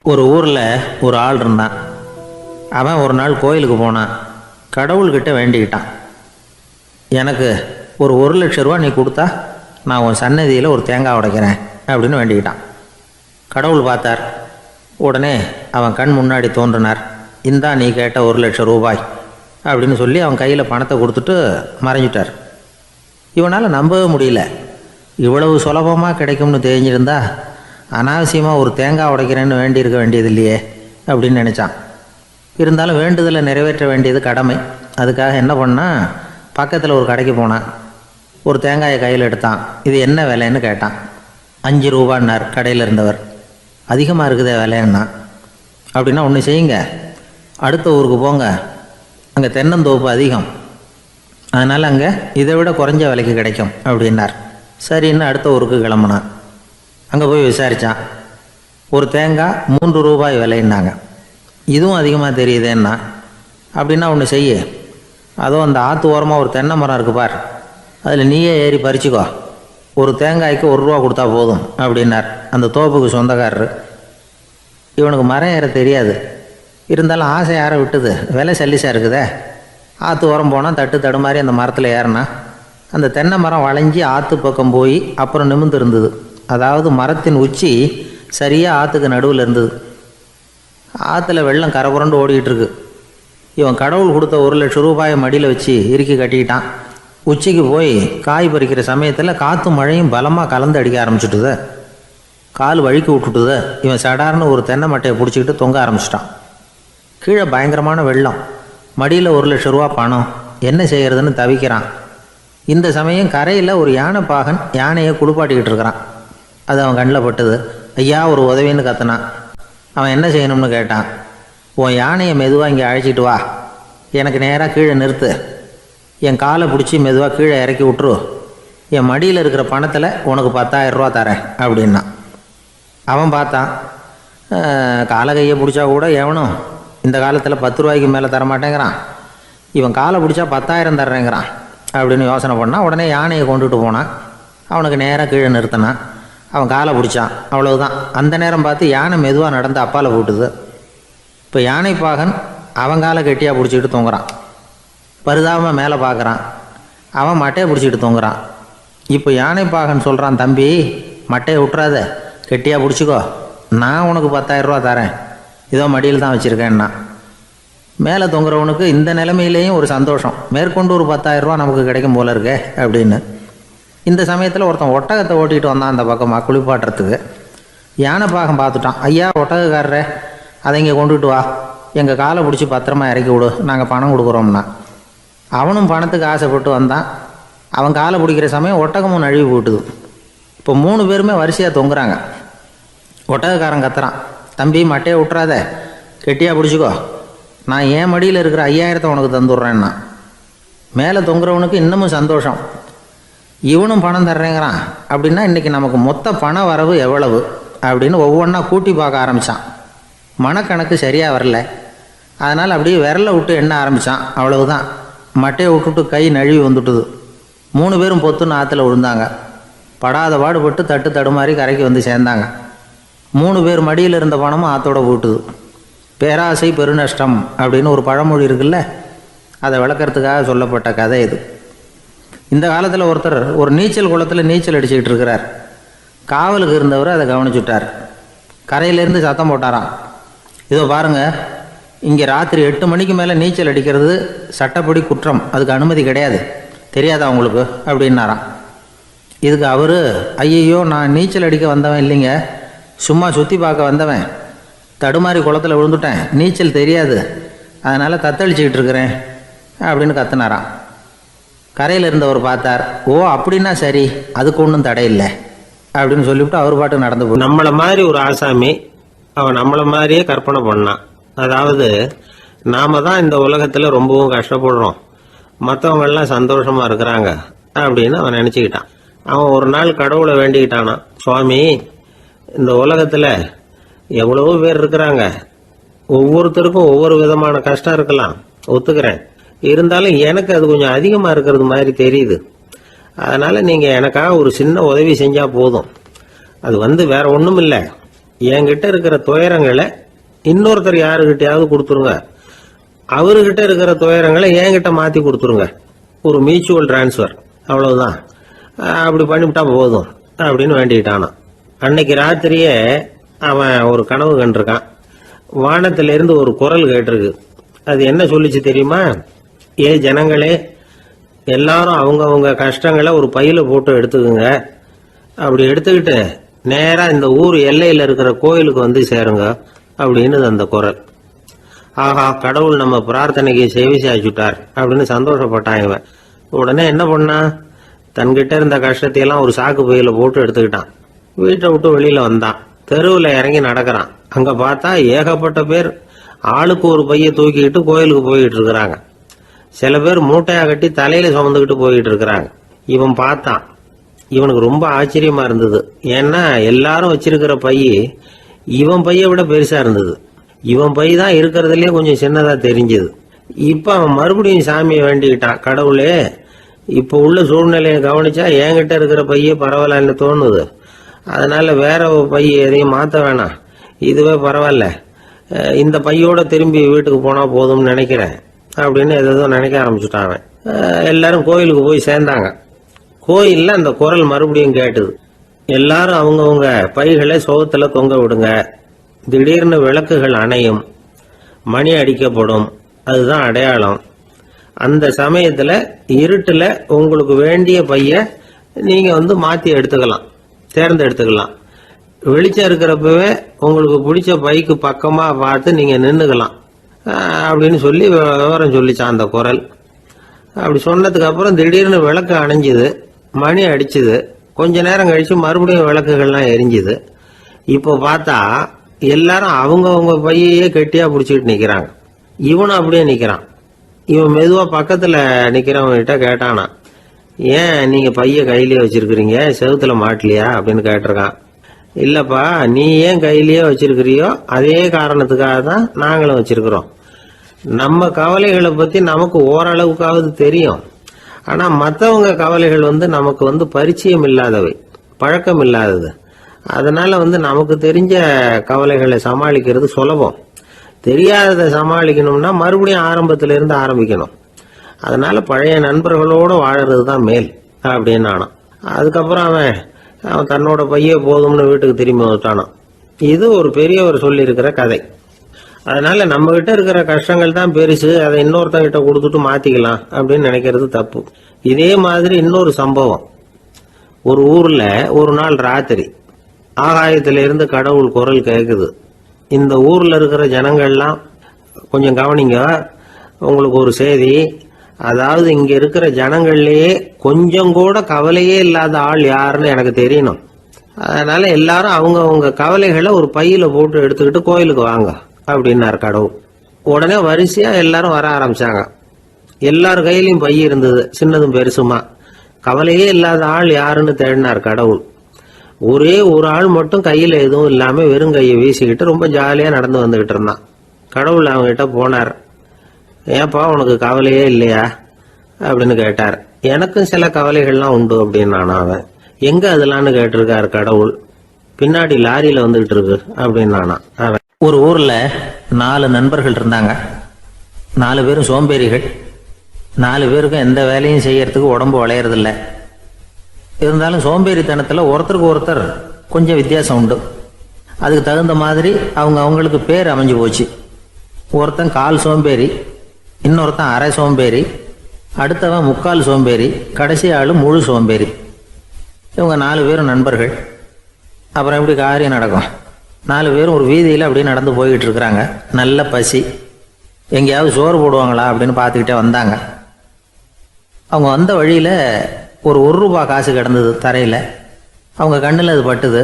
ஒரு ஊரில் ஒரு ஆள் இருந்தான். அவன் ஒரு நாள் கோயிலுக்கு போனான். கடவுள்கிட்ட வேண்டிக்கிட்டான், எனக்கு ஒரு 1,00,000 ரூபா நீ கொடுத்தா நான் உன் சன்னதியில் ஒரு தேங்காய் உடைக்கிறேன் அப்படின்னு வேண்டிக்கிட்டான். கடவுள் பார்த்தார். உடனே அவன் கண் முன்னாடி தோன்றினார். இந்தா நீ கேட்ட 1,00,000 ரூபாய் அப்படின்னு சொல்லி அவன் கையில் பணத்தை கொடுத்துட்டு மறைஞ்சிட்டார். இவனால் நம்பவே முடியல. இவ்வளவு சுலபமாக கிடைக்கும்னு தெரிஞ்சிருந்தா அனாவசியமாக ஒரு தேங்காய் உடைக்கிறேன்னு வேண்டியிருக்க வேண்டியது இல்லையே அப்படின்னு நினச்சான். இருந்தாலும் வேண்டுதலை நிறைவேற்ற வேண்டியது கடமை. அதுக்காக என்ன பண்ணால், பக்கத்தில் ஒரு கடைக்கு போனான். ஒரு தேங்காயை கையில் எடுத்தான். இது என்ன விலைன்னு கேட்டான். 5 ரூபான்னார் கடையில் இருந்தவர். அதிகமாக இருக்குதே விலைன்னா. அப்படின்னா ஒன்று செய்யுங்க, அடுத்த ஊருக்கு போங்க, அங்கே தென்னந்தோப்பு அதிகம், அதனால் அங்கே இதை விட குறைஞ்ச விலைக்கு கிடைக்கும் அப்படின்னார். சரின்னு அடுத்த ஊருக்கு கிளம்புனான். அங்கே போய் விசாரித்தான். ஒரு தேங்காய் 3 ரூபாய் விலைன்னாங்க. இதுவும் அதிகமாக தெரியுதேன்னா. அப்படின்னா ஒன்று செய்ய, அதுவும் அந்த ஆற்று ஓரமாக ஒரு தென்னை மரம் இருக்கு பார், அதில் நீயே ஏறி பறிச்சுக்கோ, ஒரு தேங்காய்க்கு 1 ரூபா கொடுத்தா போதும் அப்படின்னார் அந்த தோப்புக்கு சொந்தக்காரரு. இவனுக்கு மரம் ஏற தெரியாது. இருந்தாலும் ஆசை யாரை விட்டுது, விலை சல்லிசாக இருக்குதே. ஆற்று ஓரம் போனால் தட்டு தடுமாறி அந்த மரத்தில் ஏறினா அந்த தென்னை மரம் வளைஞ்சி ஆற்று பக்கம் போய் அப்புறம் நிமிர்ந்து இருந்தது. அதாவது மரத்தின் உச்சி சரியாக ஆற்றுக்கு நடுவில் இருந்தது. ஆற்றுல வெள்ளம் கரை புரண்டு ஓடிக்கிட்டு இருக்கு. இவன் கடவுள் கொடுத்த 1,00,000 ரூபாயை மடியில் வச்சு இறுக்கி கட்டிக்கிட்டான். உச்சிக்கு போய் காய் பறிக்கிற சமயத்தில் காற்று மழையும் பலமாக கலந்து அடிக்க ஆரம்பிச்சுட்டுது. கால் வழுக்கி விட்டுட்டுது. இவன் சடார்னு ஒரு தென்னை மட்டையை பிடிச்சிக்கிட்டு தொங்க ஆரம்பிச்சிட்டான். கீழே பயங்கரமான வெள்ளம். மடியில் 1,00,000 ரூபா பணம். என்ன செய்கிறதுன்னு தவிக்கிறான். இந்த சமயம் கரையில் ஒரு யானைப்பாகன் யானையை குளிப்பாட்டிக்கிட்டு இருக்கிறான். அது அவன் கண்ணில் பட்டுது. ஐயா ஒரு உதவின்னு கத்துனான். அவன் என்ன செய்யணும்னு கேட்டான். உன் யானையை மெதுவாக இங்கே அழைச்சிட்டு வா, எனக்கு நேராக கீழே நிறுத்து, என் காலை பிடிச்சி மெதுவாக கீழே இறக்கி விட்ரு, என் மடியில் இருக்கிற பணத்தில் உனக்கு 10,000 ரூபா தரேன் அப்படின்னா. அவன் பார்த்தான். காலை கையை பிடிச்சா கூட எவனும் இந்த காலத்தில் 10 ரூபாய்க்கு மேலே தரமாட்டேங்கிறான். இவன் காலை பிடிச்சா 10,000 தர்றேங்கிறான் அப்படின்னு யோசனை பண்ணான். உடனே யானையை கொண்டுட்டு போனான். அவனுக்கு நேராக கீழே நிறுத்தினான். அவன் காலை பிடிச்சான். அவ்வளவுதான். அந்த நேரம் பார்த்து யானை மெதுவாக நடந்து அப்பால் போட்டுது. இப்போ யானைப்பாகன் அவன் காலை கெட்டியாக பிடிச்சிக்கிட்டு தொங்குறான். பரிதாபமாக மேலே பார்க்குறான். அவன் மட்டையை பிடிச்சிக்கிட்டு தொங்குறான். இப்போ யானைப்பாகன் சொல்கிறான், தம்பி மட்டையை விட்டுறாத, கெட்டியாக பிடிச்சிக்கோ, நான் உனக்கு 10,000 ரூபா தரேன், இதோ மடியில் தான் வச்சுருக்கேன்னா. மேலே தொங்குறவனுக்கு இந்த நிலைமையிலேயும் ஒரு சந்தோஷம், மேற்கொண்டு ஒரு 10,000 ரூபா நமக்கு கிடைக்கும் போல இருக்கே அப்படின்னு. இந்த சமயத்தில் ஒருத்தன் ஒட்டகத்தை ஓட்டிகிட்டு வந்தான் அந்த பக்கமாக குளிப்பாட்டுறதுக்கு. யானைப்பாகன் பார்த்துட்டான். ஐயா ஒட்டகக்காரரே, அதை இங்கே கொண்டுட்டு வா, எங்கள் காலை பிடிச்சி பத்திரமா இறக்கி விடு, நாங்கள் பணம் கொடுக்குறோம்னா. அவனும் பணத்துக்கு ஆசைப்பட்டு வந்தான். அவன் காலை பிடிக்கிற சமயம் ஒட்டகமும் நழுவி போட்டுது. இப்போ 3 பேருமே வரிசையாக தொங்குறாங்க. ஒட்டகக்காரன் கத்துறான், தம்பி மட்டையை விட்டுறாத, கெட்டியாக பிடிச்சிக்கோ, நான் என் மடியில் இருக்கிற 5,000 உனக்கு தந்துடுறேன்னா. மேலே தொங்குறவனுக்கு இன்னமும் சந்தோஷம், இவனும் பணம் தர்றேங்கிறான். அப்படின்னா இன்றைக்கி நமக்கு மொத்த பண வரவு எவ்வளவு அப்படின்னு ஒவ்வொன்றா கூட்டி பார்க்க ஆரம்பித்தான். மனக்கணக்கு சரியாக வரல. அதனால் அப்படியே விரலை விட்டு எண்ண ஆரம்பித்தான். அவ்வளவுதான். மட்டையை விட்டுட்டு கை நழுவி வந்துட்டுது. 3 பேரும் பொத்துன்னு ஆற்றுல விழுந்தாங்க. படாத பாடுபட்டு தட்டு தடுமாறி கரைக்கு வந்து சேர்ந்தாங்க. 3 பேர் மடியில் இருந்த பணமும் ஆற்றோட போட்டுது. பேராசை பெருநஷ்டம் அப்படின்னு ஒரு பழமொழி இருக்குல்ல, அதை விளக்கறதுக்காக சொல்லப்பட்ட கதை இது. இந்த காலத்தில் ஒருத்தர் ஒரு நீச்சல் குளத்தில் நீச்சல் அடிச்சுக்கிட்டு இருக்கிறார். காவலுக்கு இருந்தவர் அதை கவனிச்சுட்டார். கரையிலேருந்து சத்தம் போட்டாராம், இதோ பாருங்கள், இங்கே ராத்திரி 8 மணிக்கு மேலே நீச்சல் அடிக்கிறது சட்டப்படி குற்றம், அதுக்கு அனுமதி கிடையாது, தெரியாதா உங்களுக்கு அப்படின்னாராம். இதுக்கு அவர், ஐயையோ நான் நீச்சல் அடிக்க வந்தவன் இல்லைங்க, சும்மா சுற்றி பார்க்க வந்தவன், தடுமாறி குளத்தில் விழுந்துட்டேன், நீச்சல் தெரியாது, அதனால் தத்தளிச்சுக்கிட்டு இருக்கிறேன் அப்படின்னு கத்துனாராம். கரையில் இருந்தவர் பார்த்தார். ஓ அப்படின்னா சரி, அதுக்கு ஒன்றும் தடை இல்லை அப்படின்னு சொல்லிவிட்டு அவர் பாட்டு நடந்து போய், நம்மளை மாதிரி ஒரு ஆசாமி அவன் நம்மளை மாதிரியே கற்பனை பண்ணான். அதாவது நாம தான் இந்த உலகத்தில் ரொம்பவும் கஷ்டப்படுறோம், மற்றவங்க எல்லாம் சந்தோஷமா இருக்கிறாங்க அப்படின்னு அவன் நினச்சிக்கிட்டான். அவன் ஒரு நாள் கடவுளை வேண்டிக்கிட்டானான், சுவாமி இந்த உலகத்தில் எவ்வளவோ பேர் இருக்கிறாங்க, ஒவ்வொருத்தருக்கும் ஒவ்வொரு விதமான கஷ்டம் இருக்கலாம், ஒத்துக்கிறேன், இருந்தாலும் எனக்கு அது கொஞ்சம் அதிகமாக இருக்கிறது மாதிரி தெரியுது, அதனால் நீங்கள் எனக்காக ஒரு சின்ன உதவி செஞ்சால் போதும், அது வேற ஒன்றும் இல்லை, என்கிட்ட இருக்கிற துயரங்களை இன்னொருத்தர் யாருக்கிட்டையாவது கொடுத்துருங்க, அவர்கிட்ட இருக்கிற துயரங்களை என்கிட்ட மாற்றி கொடுத்துருங்க. ஒரு மியூச்சுவல் டிரான்ஸ்ஃபர், அவ்வளவுதான். அப்படி பண்ணிவிட்டா போதும் அப்படின்னு வேண்டிக்கிட்டானான். அன்னைக்கு ராத்திரியே அவன் ஒரு கனவு கண்டிருக்கான். வானத்திலிருந்து ஒரு குரல் கேட்டிருக்கு. அது என்ன சொல்லிச்சு தெரியுமா? ஏ ஜனங்களே, எல்லாரும் அவங்கவுங்க கஷ்டங்களை ஒரு பையில போட்டு எடுத்துக்குங்க. அப்படி எடுத்துக்கிட்டு நேராக இந்த ஊர் எல்லையில் இருக்கிற கோயிலுக்கு வந்து சேருங்க அப்படின்னு அந்த குரல். ஆஹா, கடவுள் நம்ம பிரார்த்தனைக்கு செவி சாய்ச்சுட்டார் அப்படின்னு சந்தோஷப்பட்டான் இவன். உடனே என்ன பண்ணான்? தன்கிட்ட இருந்த கஷ்டத்தையெல்லாம் ஒரு சாக்கு பையில போட்டு எடுத்துக்கிட்டான். வீட்டை விட்டு வெளியில வந்தான். தெருவில் இறங்கி நடக்கிறான். அங்க பார்த்தா ஏகப்பட்ட பேர் ஆளுக்கு ஒரு பைய தூக்கிக்கிட்டு கோயிலுக்கு போயிட்டு இருக்கிறாங்க. சில பேர் மூட்டையா கட்டி தலையில சுமந்துக்கிட்டு போயிட்டு இருக்கிறாங்க. இவன் பார்த்தான். இவனுக்கு ரொம்ப ஆச்சரியமா இருந்தது. ஏன்னா எல்லாரும் வச்சிருக்கிற பைய இவன் பைய விட பெருசா இருந்தது. இவன் பை தான் இருக்கிறதுலே கொஞ்சம் சின்னதா தெரிஞ்சது. இப்ப அவன் மறுபடியும் சாமியை வேண்டிக்கிட்டான். கடவுளே, இப்ப உள்ள சூழ்நிலையை கவனிச்சா என்கிட்ட இருக்கிற பைய பரவாயில்லன்னு தோணுது. அதனால வேற பைய எதையும் மாற்ற வேணாம், இதுவே பரவாயில்ல, இந்த பையோட திரும்பி வீட்டுக்கு போனா போதும்னு நினைக்கிறேன் அப்படின்னு ஏதோ நினைக்க ஆரம்பிச்சுட்டான் அவன். எல்லாரும் கோயிலுக்கு போய் சேர்ந்தாங்க. கோயில்ல அந்த குரல் மறுபடியும் கேட்டுது. எல்லாரும் அவங்கவுங்க பைகளை சோகத்துல தொங்க விடுங்க. திடீர்னு விளக்குகள் அணையும், மணி அடிக்கப்படும், அதுதான் அடையாளம். அந்த சமயத்துல இருட்டுல உங்களுக்கு வேண்டிய பைய நீங்க மாத்தி எடுத்துக்கலாம், தேர்ந்தெடுத்துக்கலாம். வெளிச்சம் இருக்கிறப்பவே உங்களுக்கு பிடிச்ச பைக்கு பக்கமா பார்த்து நீங்க நின்றுக்கலாம் அப்படின்னு சொல்லி விவரம் சொல்லிச்சான் அந்த குரல். அப்படி சொன்னதுக்கு அப்புறம் திடீர்னு விளக்கு அணைஞ்சுது, மணி அடிச்சுது. கொஞ்ச நேரம் கழிச்சு மறுபடியும் விளக்குகள்லாம் எரிஞ்சுது. இப்போ பார்த்தா எல்லாரும் அவங்கவுங்க பையையே கெட்டியா பிடிச்சிட்டு நிக்கிறாங்க. இவனும் அப்படியே நிக்கிறான். இவன் மெதுவா பக்கத்துல நிக்கிறவங்கிட்ட கேட்டானா, ஏன் நீங்க பைய கையிலேயே வச்சிருக்கிறீங்க, செவுத்துல மாட்டலையா அப்படின்னு கேட்டிருக்கான். இல்லப்பா, நீ ஏன் கையிலேயே வச்சிருக்கிறியோ அதே காரணத்துக்காக தான் நாங்களும் வச்சிருக்கிறோம். நம்ம கவலைகளை பத்தி நமக்கு ஓரளவுக்காவது தெரியும். ஆனா மற்றவங்க கவலைகள் நமக்கு பரிச்சயம் இல்லாதவை, பழக்கம் இல்லாதது. அதனால நமக்கு தெரிஞ்ச கவலைகளை சமாளிக்கிறது சுலபம். தெரியாததை சமாளிக்கணும்னா மறுபடியும் ஆரம்பத்துல இருந்து ஆரம்பிக்கணும். அதனால பழைய நண்பர்களோட வாழறது தான் மேல் அப்படின்னு ஆனான். அதுக்கப்புறம் அவன் தன்னோட பைய போதும்னு வீட்டுக்கு திரும்பி வந்துட்டானான். இது ஒரு பெரியவர் சொல்லி இருக்கிற கதை. அதனால நம்ம கிட்ட இருக்கிற கஷ்டங்கள் தான் பெருசு, அதை இன்னொருத்தங்கிட்ட கொடுத்துட்டு மாத்திக்கலாம் அப்படின்னு நினைக்கிறது தப்பு. இதே மாதிரி இன்னொரு சம்பவம். ஒரு ஊர்ல ஒரு நாள் ராத்திரி ஆகாயத்திலிருந்து கடவுள் குரல் கேட்குது. இந்த ஊர்ல இருக்கிற ஜனங்கள்லாம் கொஞ்சம் கவனிங்க, உங்களுக்கு ஒரு செய்தி. அதாவது இங்க இருக்கிற ஜனங்கள்லயே கொஞ்சம் கூட கவலையே இல்லாத ஆள் யாருன்னு எனக்கு தெரியணும். அதனால எல்லாரும் அவங்க கவலைகளை ஒரு பையில போட்டு எடுத்துக்கிட்டு கோயிலுக்கு வாங்க அப்படின்னாரு கடவுள். உடனே வரிசையா எல்லாரும் வர ஆரம்பிச்சாங்க. எல்லார் கையிலையும் பை இருந்தது, சின்னதும் பெருசுமா. கவலையே இல்லாத ஆள் யாருன்னு தேடினார் கடவுள். ஒரே ஒரு ஆள் மட்டும் கையில எதுவும் இல்லாம வெறும் கையை வீசிக்கிட்டு ரொம்ப ஜாலியா நடந்து வந்துகிட்டு இருந்தான். கடவுள் அவங்ககிட்ட போனார். ஏப்பா, உனக்கு கவலையே இல்லையா அப்படின்னு கேட்டார். எனக்கும் சில கவலைகள்லாம் உண்டு அப்படின்னு அவன். எங்க அதெல்லாம்னு கேட்டிருக்காரு கடவுள். பின்னாடி லாரியில வந்துகிட்டு இருக்கு அப்படின்னு அவன். ஒரு ஊர்ல 4 நண்பர்கள் இருந்தாங்க. 4 பேரும் சோம்பேறிகள். 4 பேருக்கும் எந்த வேலையும் செய்யறதுக்கு உடம்பு வளையறதில்ல. இருந்தாலும் சோம்பேறித்தனத்துல ஒருத்தருக்கு ஒருத்தர் கொஞ்சம் வித்தியாசம் உண்டு. அதுக்கு தகுந்த மாதிரி அவங்களுக்கு பேர் அமைஞ்சு போச்சு. ஒருத்தன் கால் சோம்பேறி, இன்னொருத்தன் அரை சோம்பேறி, அடுத்தவன் முக்கால் சோம்பேறி, கடைசி ஆளு முழு சோம்பேறி. இவங்க 4 பேரும் நண்பர்கள். அப்புறம் எப்படி காரியம் நடக்கும்? 4 பேரும் ஒரு வீதியில் அப்படியே நடந்து போய்கிட்டு இருக்கிறாங்க. நல்ல பசி. எங்கேயாவது சோறு போடுவாங்களா அப்படின்னு பார்த்துக்கிட்டே வந்தாங்க. அவங்க வந்த வழியில் ஒரு ரூபா காசு கிடந்தது தரையில். அவங்க கண்ணில் அது பட்டுது.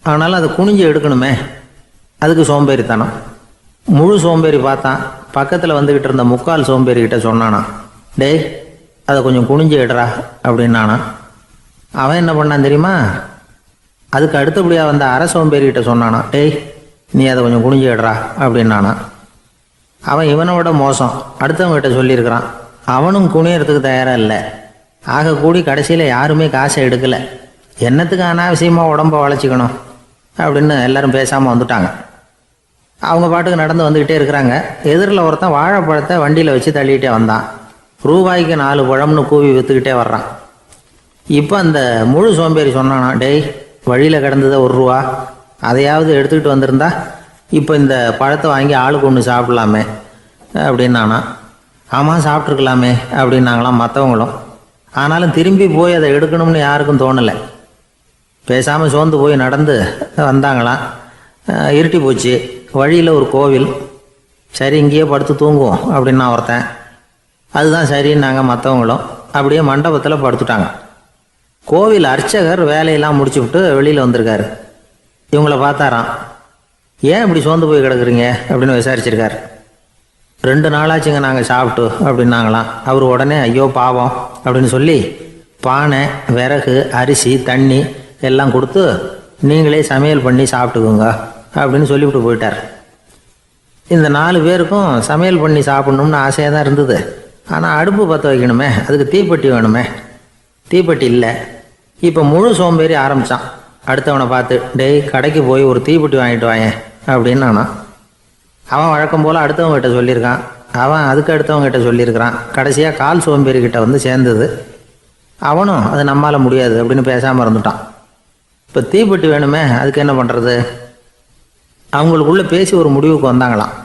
ஆனாலும் அதை குனிஞ்சு எடுக்கணுமே, அதுக்கு சோம்பேறித்தனம். முழு சோம்பேறி பார்த்தான். பக்கத்தில் வந்துக்கிட்டு இருந்த முக்கால் சோம்பேறிக்கிட்ட சொன்னானா, டேய் அதை கொஞ்சம் குனிஞ்சு எடுறா அப்படின்னானா. அவன் என்ன பண்ணான் தெரியுமா? அதுக்கு அடுத்தபடியாக வந்த அரை சோம்பேறிக்கிட்ட சொன்னானா, டேய் நீ அதை கொஞ்சம் குனிஞ்சு எடுறா அப்படின்னானா. அவன் இவனோட மோசம், அடுத்தவங்ககிட்ட சொல்லியிருக்கிறான். அவனும் குனியறதுக்கு தயாராக இல்லை. ஆக கூடி கடைசியில் யாருமே காசை எடுக்கலை. என்னத்துக்கு அனாவசியமாக உடம்ப வளைச்சிக்கணும்? அப்படின்னு எல்லாரும் பேசாமல் வந்துட்டாங்க. அவங்க பாட்டுக்கு நடந்து வந்துக்கிட்டே இருக்கிறாங்க. எதிரில் ஒருத்தன் வாழைப்பழத்தை வண்டியில் வச்சு தள்ளிகிட்டே வந்தான். ரூபாய்க்கு 4 பழம்னு கூவி விற்றுக்கிட்டே வர்றான். இப்போ அந்த முழு சோம்பேறி சொன்னானா, டேய் வழியில் கிடந்ததை 1 ரூபா அதையாவது எடுத்துக்கிட்டு வந்திருந்தா இப்போ இந்த பழத்தை வாங்கி ஆளுக்கு ஒன்று சாப்பிடலாமே அப்படின்னானா. ஆமாம் சாப்பிட்ருக்கலாமே அப்படின்னாங்களாம் மற்றவங்களும். ஆனாலும் திரும்பி போய் அதை எடுக்கணும்னு யாருக்கும் தோணலை. பேசாமல் சோர்ந்து போய் நடந்து வந்தாங்களாம். இருட்டி போச்சு. வழியில் ஒரு கோவில். சரி இங்கேயே படுத்து தூங்குவோம் அப்படின்னா ஒருத்தன். அதுதான் சரின்னாங்க மற்றவங்களும். அப்படியே மண்டபத்தில் படுத்துட்டாங்க. கோவில் அர்ச்சகர் வேலையெல்லாம் முடிச்சு விட்டு வெளியில் வந்திருக்காரு. இவங்கள பார்த்தாராம். ஏன் இப்படி சோர்ந்து போய் கிடக்குறீங்க அப்படின்னு விசாரிச்சிருக்காரு. 2 நாளாச்சுங்க நாங்கள் சாப்பிட்டு அப்படின்னாங்களாம். அவர் உடனே ஐயோ பாவம் அப்படின்னு சொல்லி பானை, விறகு, அரிசி, தண்ணி எல்லாம் கொடுத்து நீங்களே சமையல் பண்ணி சாப்பிட்டுக்குங்க அப்படின்னு சொல்லிவிட்டு போயிட்டார். இந்த 4 பேருக்கும் சமையல் பண்ணி சாப்பிட்ணும்னு ஆசையாக தான் இருந்தது. ஆனால் அடுப்பு பற்ற வைக்கணுமே, அதுக்கு தீப்பெட்டி வேணுமே. தீப்பெட்டி இல்லை. இப்போ முழு சோம்பேறி ஆரம்பித்தான். அடுத்தவனை பார்த்து, டேய் கடைக்கு போய் ஒரு தீப்பெட்டி வாங்கிட்டு வாயேன் அப்படின்னு நானான். அவன் வழக்கம் போல் அடுத்தவங்ககிட்ட சொல்லியிருக்கான். அவன் அதுக்கு அடுத்தவங்ககிட்ட சொல்லியிருக்கிறான். கடைசியாக கால் சோம்பேறிக்கிட்ட வந்து சேர்ந்தது. அவனும் அது நம்மால் முடியாது அப்படின்னு பேசாமல் இருந்துட்டான். இப்போ தீப்பெட்டி வேணுமே, அதுக்கு என்ன பண்ணுறது? அவங்களுக்குள்ளே பேசி ஒரு முடிவுக்கு வந்தாங்களாம்.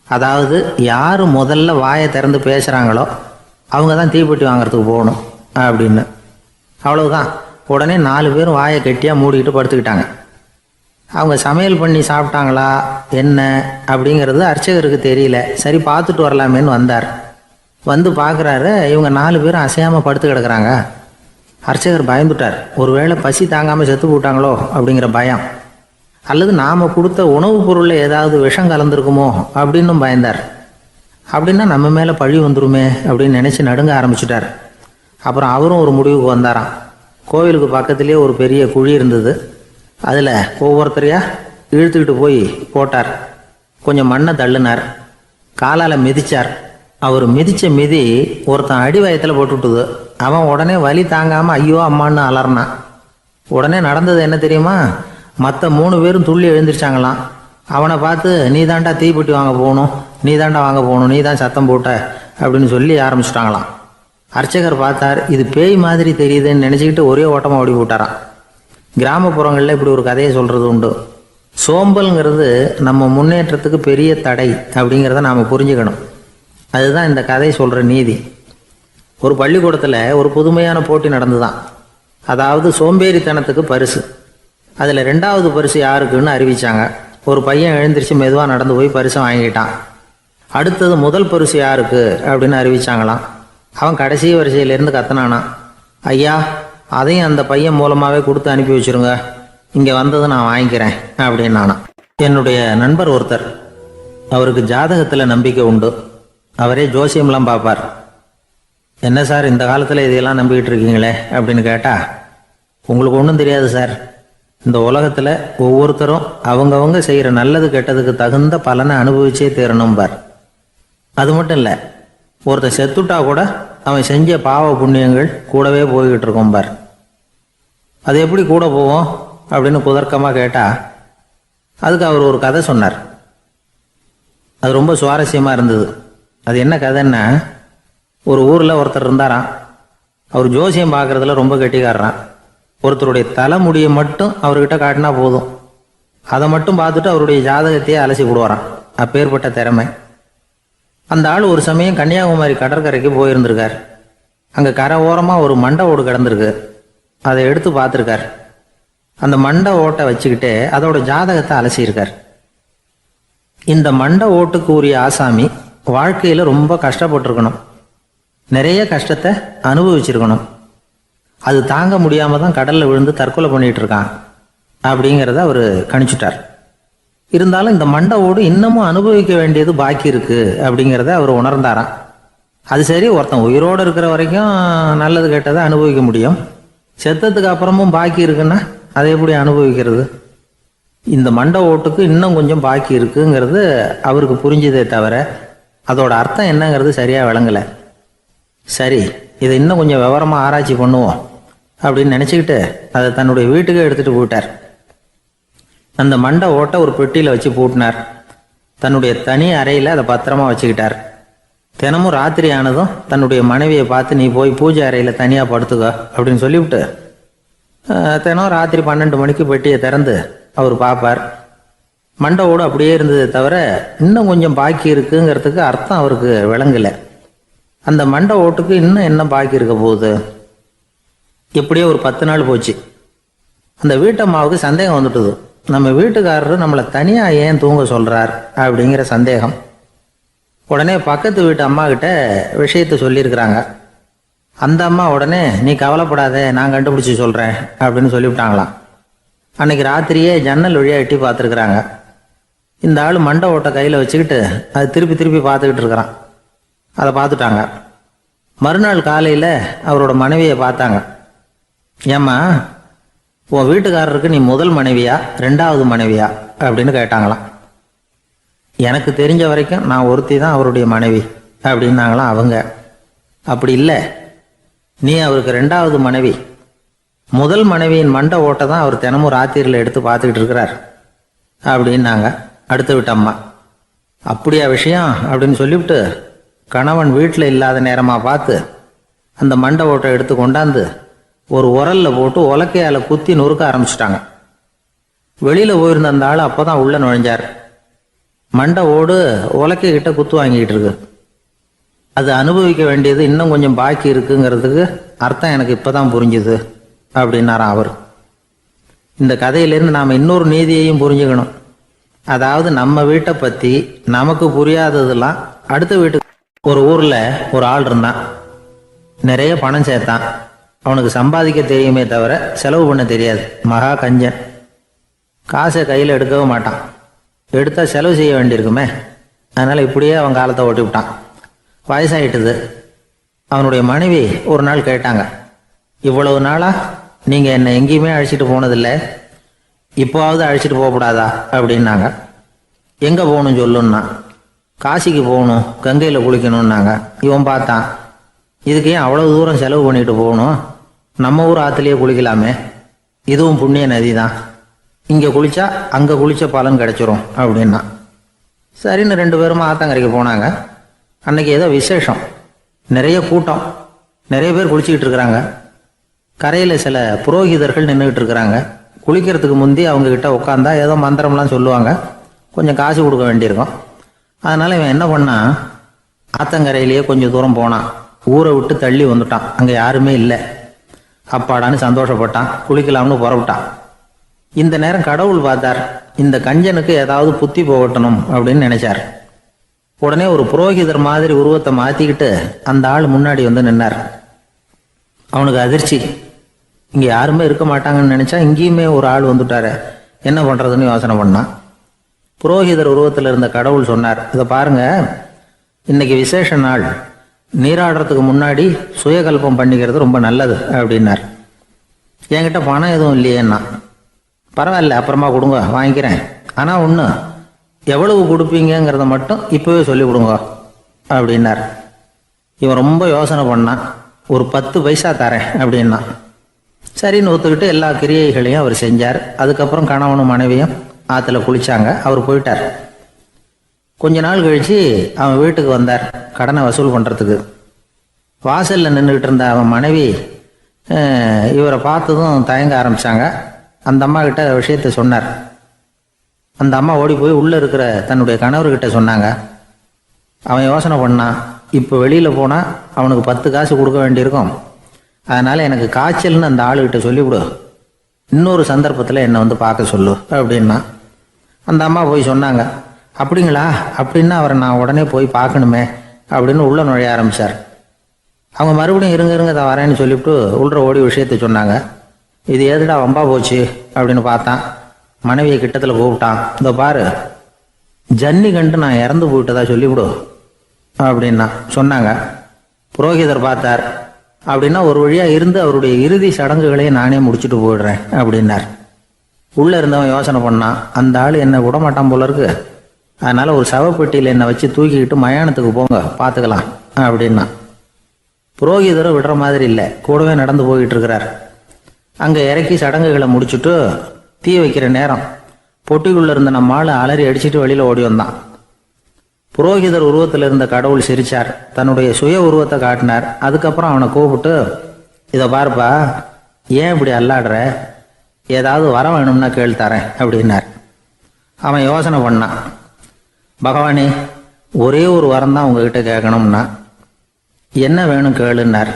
அதாவது யார் முதல்ல வாயை திறந்து பேசுகிறாங்களோ அவங்க தான் தீப்பெட்டி வாங்கிறதுக்கு போகணும் அப்படின்னு. அவ்வளவுதான். உடனே 4 பேரும் வாயை கெட்டியாக மூடிக்கிட்டு படுத்துக்கிட்டாங்க. அவங்க சமையல் பண்ணி சாப்பிட்டாங்களா என்ன அப்படிங்கிறது அர்ச்சகருக்கு தெரியல. சரி பார்த்துட்டு வரலாமேன்னு வந்தார். வந்து பார்க்குறாரு, இவங்க 4 பேரும் அசையாமல் படுத்து கிடக்குறாங்க. அர்ச்சகர் பயந்துட்டார். ஒருவேளை பசி தாங்காமல் செத்து போட்டாங்களோ அப்படிங்கிற பயம், அல்லது நாம் கொடுத்த உணவுப் பொருளில் ஏதாவது விஷம் கலந்துருக்குமோ அப்படின்னும் பயந்தார். அப்படின்னா நம்ம மேலே பழி வந்துருமே அப்படின்னு நினச்சி நடுங்க ஆரம்பிச்சிட்டார். அப்புறம் அவரும் ஒரு முடிவுக்கு வந்தாராம். கோவிலுக்கு பக்கத்துலேயே ஒரு பெரிய குழி இருந்தது. அதில் ஒவ்வொருத்தரையாக இழுத்துக்கிட்டு போய் போட்டார். கொஞ்சம் மண்ணை தள்ளினார். காலால் மிதித்தார். அவர் மிதித்த மிதி ஒருத்தன் அடி வயத்தில் போட்டுவிட்டுது. அவன் உடனே வலி தாங்காமல் ஐயோ அம்மான்னு அலறினான். உடனே நடந்தது என்ன தெரியுமா? மற்ற 3 பேரும் துள்ளி எழுந்திரிச்சாங்களாம். அவனை பார்த்து நீ தாண்டா தீப்பெட்டி வாங்க போகணும், நீ தாண்டா வாங்க போகணும், நீ தான் சத்தம் போட்ட அப்படின்னு சொல்லி ஆரம்பிச்சிட்டாங்களாம். அர்ச்சகர் பார்த்தார். இது பேய் மாதிரி தெரியுதுன்னு நினச்சிக்கிட்டு ஒரே ஓட்டமாக ஓடி போட்டாராம். கிராமப்புறங்களில் இப்படி ஒரு கதையை சொல்கிறது உண்டு. சோம்பல்ங்கிறது நம்ம முன்னேற்றத்துக்கு பெரிய தடை அப்படிங்கிறத நாம் புரிஞ்சுக்கணும். அதுதான் இந்த கதை சொல்கிற நீதி. ஒரு பள்ளிக்கூடத்தில் ஒரு புதுமையான போட்டி நடந்துதான். அதாவது சோம்பேறித்தனத்துக்கு பரிசு. அதில் 2வது பரிசு யாருக்குன்னு அறிவித்தாங்க. ஒரு பையன் எழுந்திரிச்சு மெதுவாக நடந்து போய் பரிசை வாங்கிட்டான். அடுத்தது முதல் பரிசு யாருக்கு அப்படின்னு அறிவிச்சாங்களாம். அவன் கடைசி வரிசையிலேருந்து கத்துனானா, ஐயா அதையும் அந்த பையன் மூலமாகவே கொடுத்து அனுப்பி வச்சுருங்க, இங்கே வந்தது நான் வாங்கிக்கிறேன் அப்படின்னு நானா. என்னுடைய நண்பர் ஒருத்தர், அவருக்கு ஜாதகத்தில் நம்பிக்கை உண்டு. அவரே ஜோசியம்லாம் பார்ப்பார். என்ன சார் இந்த காலத்தில் இதையெல்லாம் நம்பிக்கிட்டு இருக்கீங்களே அப்படின்னு கேட்டால், உங்களுக்கு ஒன்றும் தெரியாது சார், இந்த உலகத்தில் ஒவ்வொருத்தரும் அவங்கவங்க செய்கிற நல்லது கெட்டதுக்கு தகுந்த பலனை அனுபவிச்சே தீரணும் பார். அது மட்டும் இல்லை, ஒருத்தர் செத்துட்டா கூட அவன் செஞ்ச பாவ புண்ணியங்கள் கூடவே போய்கிட்டு இருக்கோம் பார். அது எப்படி கூட போவோம் அப்படின்னு குதர்க்கமாக கேட்டால், அதுக்கு அவர் ஒரு கதை சொன்னார். அது ரொம்ப சுவாரஸ்யமாக இருந்தது. அது என்ன கதைன்னா, ஒரு ஊரில் ஒருத்தர் இருந்தாராம். அவர் ஜோசியம் பார்க்குறதுல ரொம்ப கெட்டிக்காரரான். ஒருத்தருடைய தலைமுடியை மட்டும் அவர்கிட்ட காட்டினா போதும், அதை மட்டும் பார்த்துட்டு அவருடைய ஜாதகத்தையே அலசி விடுவாராம். அப்பேற்பட்ட திறமை. அந்த ஆள் ஒரு சமயம் கன்னியாகுமரி கடற்கரைக்கு போயிருந்திருக்கார். அங்கே கரை ஓரமாக ஒரு மண்டை ஓடு கிடந்திருக்கு. அதை எடுத்து பார்த்துருக்கார். அந்த மண்டை ஓட்டை வச்சுக்கிட்டே அதோட ஜாதகத்தை அலசியிருக்கார். இந்த மண்டை ஓட்டுக்கு உரிய ஆசாமி வாழ்க்கையில் ரொம்ப கஷ்டப்பட்டிருக்கணும், நிறைய கஷ்டத்தை அனுபவிச்சிருக்கணும். அது தாங்க முடியாமல் தான் கடலில் விழுந்து தற்கொலை பண்ணிகிட்டு இருக்கான் அப்படிங்கிறத அவர் கணிச்சுட்டார். இருந்தாலும் இந்த மண்டை ஓடு இன்னமும் அனுபவிக்க வேண்டியது பாக்கி இருக்குது அப்படிங்கிறத அவர் உணர்ந்தாராம். அது சரி, ஒருத்தன் உயிரோடு இருக்கிற வரைக்கும் நல்லது கெட்டதை அனுபவிக்க முடியும், செத்ததுக்கு அப்புறமும் பாக்கி இருக்குன்னா அதை எப்படி அனுபவிக்கிறது? இந்த மண்டை ஓட்டுக்கு இன்னும் கொஞ்சம் பாக்கி இருக்குங்கிறது அவருக்கு புரிஞ்சதே தவிர அதோட அர்த்தம் என்னங்கிறது சரியாக விளங்கலை. சரி, இதை இன்னும் கொஞ்சம் விவரமாக ஆராய்ச்சி பண்ணுவோம் அப்படின்னு நினச்சிக்கிட்டு அதை தன்னுடைய வீட்டுக்கு எடுத்துகிட்டு போயிட்டார். அந்த மண்டை ஓட்டை ஒரு பெட்டியில் வச்சு பூட்டினார். தன்னுடைய தனி அறையில் அதை பத்திரமா வச்சுக்கிட்டார். தினமும் ராத்திரி ஆனதும் தன்னுடைய மனைவியை பார்த்து, நீ போய் பூஜை அறையில் தனியாக படுத்துக்க அப்படின்னு சொல்லிவிட்டு தினம் ராத்திரி 12 மணிக்கு பெட்டியை திறந்து அவர் பார்ப்பார். மண்டை ஓடு அப்படியே இருந்ததே தவிர இன்னும் கொஞ்சம் பாக்கி இருக்குங்கிறதுக்கு அர்த்தம் அவருக்கு விளங்கலை. அந்த மண்டை ஓட்டுக்கு இன்னும் என்ன பாக்கி இருக்க போகுது? எப்படியோ ஒரு 10 நாள் போச்சு. அந்த வீட்டம்மாவுக்கு சந்தேகம் வந்துட்டுது. நம்ம வீட்டுக்காரரு நம்மளை தனியாக ஏன் தூங்க சொல்கிறார் அப்படிங்கிற சந்தேகம். உடனே பக்கத்து வீட்டு அம்மா கிட்ட விஷயத்தை சொல்லியிருக்கிறாங்க. அந்த அம்மா உடனே, நீ கவலைப்படாத, நான் கண்டுபிடிச்சி சொல்கிறேன் அப்படின்னு சொல்லிவிட்டாங்களாம். அன்னைக்கு ராத்திரியே ஜன்னல் வழியாக எட்டி பார்த்துருக்குறாங்க. இந்த ஆள் மண்டை ஓட்டை கையில் வச்சுக்கிட்டு அது திருப்பி திருப்பி பார்த்துக்கிட்டு இருக்கிறான். அதை பார்த்துட்டாங்க. மறுநாள் காலையில் அவரோட மனைவியை பார்த்தாங்க. ஏம்மா, உன் வீட்டுக்காரருக்கு நீ முதல் மனைவியா 2வது மனைவியா அப்படின்னு கேட்டாங்களாம். எனக்கு தெரிஞ்ச வரைக்கும் நான் ஒருத்தி தான் அவருடைய மனைவி அப்படின்னாங்களாம் அவங்க. அப்படி இல்லை, நீ அவருக்கு 2வது மனைவி. முதல் மனைவியின் மண்டை ஓட்டை தான் அவர் தினமும் ராத்திரியில் எடுத்து பார்த்துக்கிட்டு இருக்கிறார் அப்படின்னாங்க அடுத்த வீட்டு அம்மா. அப்படியா விஷயம் அப்படின்னு சொல்லிவிட்டு கணவன் வீட்டில் இல்லாத நேரமாக பார்த்து அந்த மண்டை ஓட்டை எடுத்து கொண்டாந்து ஒரு உரலில் போட்டு உலக்கையால் குத்தி நொறுக்க ஆரம்பிச்சிட்டாங்க. வெளியில் போயிருந்த அந்த ஆள் அப்போ தான் உள்ளே நுழைஞ்சார். மண்டை ஓடு உலக்கைக்கிட்ட குத்து வாங்கிக்கிட்டு இருக்கு. அது அனுபவிக்க வேண்டியது இன்னும் கொஞ்சம் பாக்கி இருக்குங்கிறதுக்கு அர்த்தம் எனக்கு இப்போ தான் புரிஞ்சுது அப்படின்னாராம் அவர். இந்த கதையிலேருந்து நாம் இன்னொரு நீதியையும் புரிஞ்சுக்கணும். அதாவது நம்ம வீட்டை பற்றி நமக்கு புரியாததெல்லாம் அடுத்த வீட்டுக்கு. ஒரு ஊரில் ஒரு ஆள் இருந்தான். நிறைய பணம் சேர்த்தான். அவனுக்கு சம்பாதிக்க தெரியுமே தவிர செலவு பண்ண தெரியாது. மகா கஞ்சன். காசை கையில் எடுக்கவே மாட்டான். எடுத்தால் செலவு செய்ய வேண்டியிருக்குமே. அதனால் இப்படியே அவன் காலத்தை ஓட்டி விட்டான். வயசாகிட்டுது. அவனுடைய மனைவி ஒரு நாள் கேட்டாங்க, இவ்வளவு நாளாக நீங்கள் என்னை எங்கேயுமே அழைச்சிட்டு போனதில்லை, இப்போவாவது அழைச்சிட்டு போகக்கூடாதா அப்படின்னாங்க. எங்கே போகணும் சொல்லுன்னா. காசிக்கு போகணும், கங்கையில் குளிக்கணும்னாங்க. இவன் பார்த்தான், இதுக்கு ஏன் அவ்வளவு தூரம் செலவு பண்ணிட்டு போகணும், நம்ம ஊர் ஆற்றுலேயே குளிக்கலாமே, இதுவும் புண்ணிய நதி தான், இங்கே குளித்தா அங்கே குளித்த பலன் கிடைச்சிரும் அப்படின்னா. சரின்னு 2 பேரும் ஆத்தங்கரைக்கு போனாங்க. அன்னைக்கு ஏதோ விசேஷம், நிறைய கூட்டம், நிறைய பேர் குளிச்சுக்கிட்டு இருக்கிறாங்க. கரையில் சில புரோகிதர்கள் நின்றுக்கிட்டு இருக்கிறாங்க. குளிக்கிறதுக்கு முந்தி அவங்கக்கிட்ட உட்காந்தா ஏதோ மந்திரம்லாம் சொல்லுவாங்க. கொஞ்சம் காசு கொடுக்க வேண்டியிருக்கும். அதனால் இவன் என்ன பண்ணான், ஆத்தங்கரையிலேயே கொஞ்சம் தூரம் போனான். ஊரை விட்டு தள்ளி வந்துட்டான். அங்கே யாருமே இல்லை. அப்பாடான்னு சந்தோஷப்பட்டான். குளிக்கலாம்னு புறப்பட்டான். இந்த நேரம் கடவுள் பார்த்தார். இந்த கஞ்சனுக்கு ஏதாவது புத்தி போகட்டணும் அப்படின்னு நினைச்சார். உடனே ஒரு புரோகிதர் மாதிரி உருவத்தை மாற்றிக்கிட்டு அந்த ஆள் முன்னாடி வந்து நின்னார். அவனுக்கு அதிர்ச்சி. இங்கே யாருமே இருக்க மாட்டாங்கன்னு நினச்சா இங்கேயுமே ஒரு ஆள் வந்துட்டாரு, என்ன பண்ணுறதுன்னு யோசனை பண்ணான். புரோகிதர் உருவத்தில் இருந்த கடவுள் சொன்னார், இதை பாருங்க, இன்னைக்கு விசேஷ நாள், நீராடுறதுக்கு முன்னாடி சுயகல்பம் பண்ணிக்கிறது ரொம்ப நல்லது அப்படின்னார். என்கிட்ட பணம் எதுவும் இல்லையேன்னா. பரவாயில்ல, அப்புறமா கொடுங்க, வாங்கிக்கிறேன். ஆனால் ஒன்று, எவ்வளவு கொடுப்பீங்கிறத மட்டும் இப்போவே சொல்லி கொடுங்க அப்படின்னார். இவன் ரொம்ப யோசனை பண்ணான். ஒரு 10 பைசா தரேன் அப்படின்னா. சரின்னு ஒத்துக்கிட்டு எல்லா கிரியைகளையும் அவர் செஞ்சார். அதுக்கப்புறம் கணவனும் மனைவியும் ஆற்றுல குளிச்சாங்க. அவர் போயிட்டார். கொஞ்ச நாள் கழித்து அவன் வீட்டுக்கு வந்தார் கடனை வசூல் பண்ணுறதுக்கு. வாசலில் நின்றுக்கிட்டு இருந்த அவன் மனைவி இவரை பார்த்ததும் தயங்க ஆரம்பித்தாங்க. அந்த அம்மா கிட்ட விஷயத்த சொன்னார். அந்த அம்மா ஓடி போய் உள்ளே இருக்கிற தன்னுடைய கணவர்கிட்ட சொன்னாங்க. அவன் யோசனை பண்ணான், இப்போ வெளியில் போனால் அவனுக்கு 10 காசு கொடுக்க வேண்டியிருக்கும். அதனால் எனக்கு காய்ச்சல்னு அந்த ஆளுகிட்ட சொல்லிவிடு, இன்னொரு சந்தர்ப்பத்தில் என்னை வந்து பார்க்க சொல்லு அப்படின்னா. அந்த அம்மா போய் சொன்னாங்க. அப்படிங்களா, அப்படின்னா அவரை நான் உடனே போய் பார்க்கணுமே அப்படின்னு உள்ளே நுழைய ஆரம்பித்தார். அவங்க மறுபடியும் இருங்க தான் வரேன்னு சொல்லிவிட்டு உள்ள ஓடி விஷயத்த சொன்னாங்க. இது ஏதுடா வம்பா போச்சு அப்படின்னு பார்த்தான். மனைவியை கிட்டத்தில் கூப்பிட்டான். இதோ பாரு, ஜன்னி கண்டு நான் இறந்து போயிட்டதா சொல்லிவிடு அப்படின்னா சொன்னாங்க. புரோகிதர் பார்த்தார். அப்படின்னா ஒரு வழியாக இருந்து அவருடைய இறுதி சடங்குகளையும் நானே முடிச்சுட்டு போயிடுறேன் அப்படின்னார். உள்ளே இருந்தவன் யோசனை பண்ணான், அந்த ஆள் என்னை விடமாட்டான் போல இருக்கு, அதனால் ஒரு சவப்பெட்டியில் என்னை வச்சு தூக்கிக்கிட்டு மயானத்துக்கு போங்க, பார்த்துக்கலாம் அப்படின்னா. புரோகிதரும் விடுற மாதிரி இல்லை, கூடவே நடந்து போய்கிட்டு இருக்கிறார். அங்கே இறக்கி சடங்குகளை முடிச்சுட்டு தீ வைக்கிற நேரம் பொட்டிக்குள்ள இருந்த நம்ம ஆளு அலறி அடிச்சுட்டு வெளியில ஓடி வந்தான். புரோகிதர் உருவத்தில் இருந்த கடவுள் சிரிச்சார், தன்னுடைய சுய உருவத்தை காட்டினார். அதுக்கப்புறம் அவனை கூப்பிட்டு, இதை பாருப்பா, ஏன் இப்படி அல்லாடுற, ஏதாவது வர வேணும்னா கேள் தரேன் அப்படின்னார். அவன் யோசனை பண்ணான், பகவானே ஒரே ஒரு வரம் தான் உங்ககிட்ட கேட்கணும்னா. என்ன வேணும் கேளுன்னார்.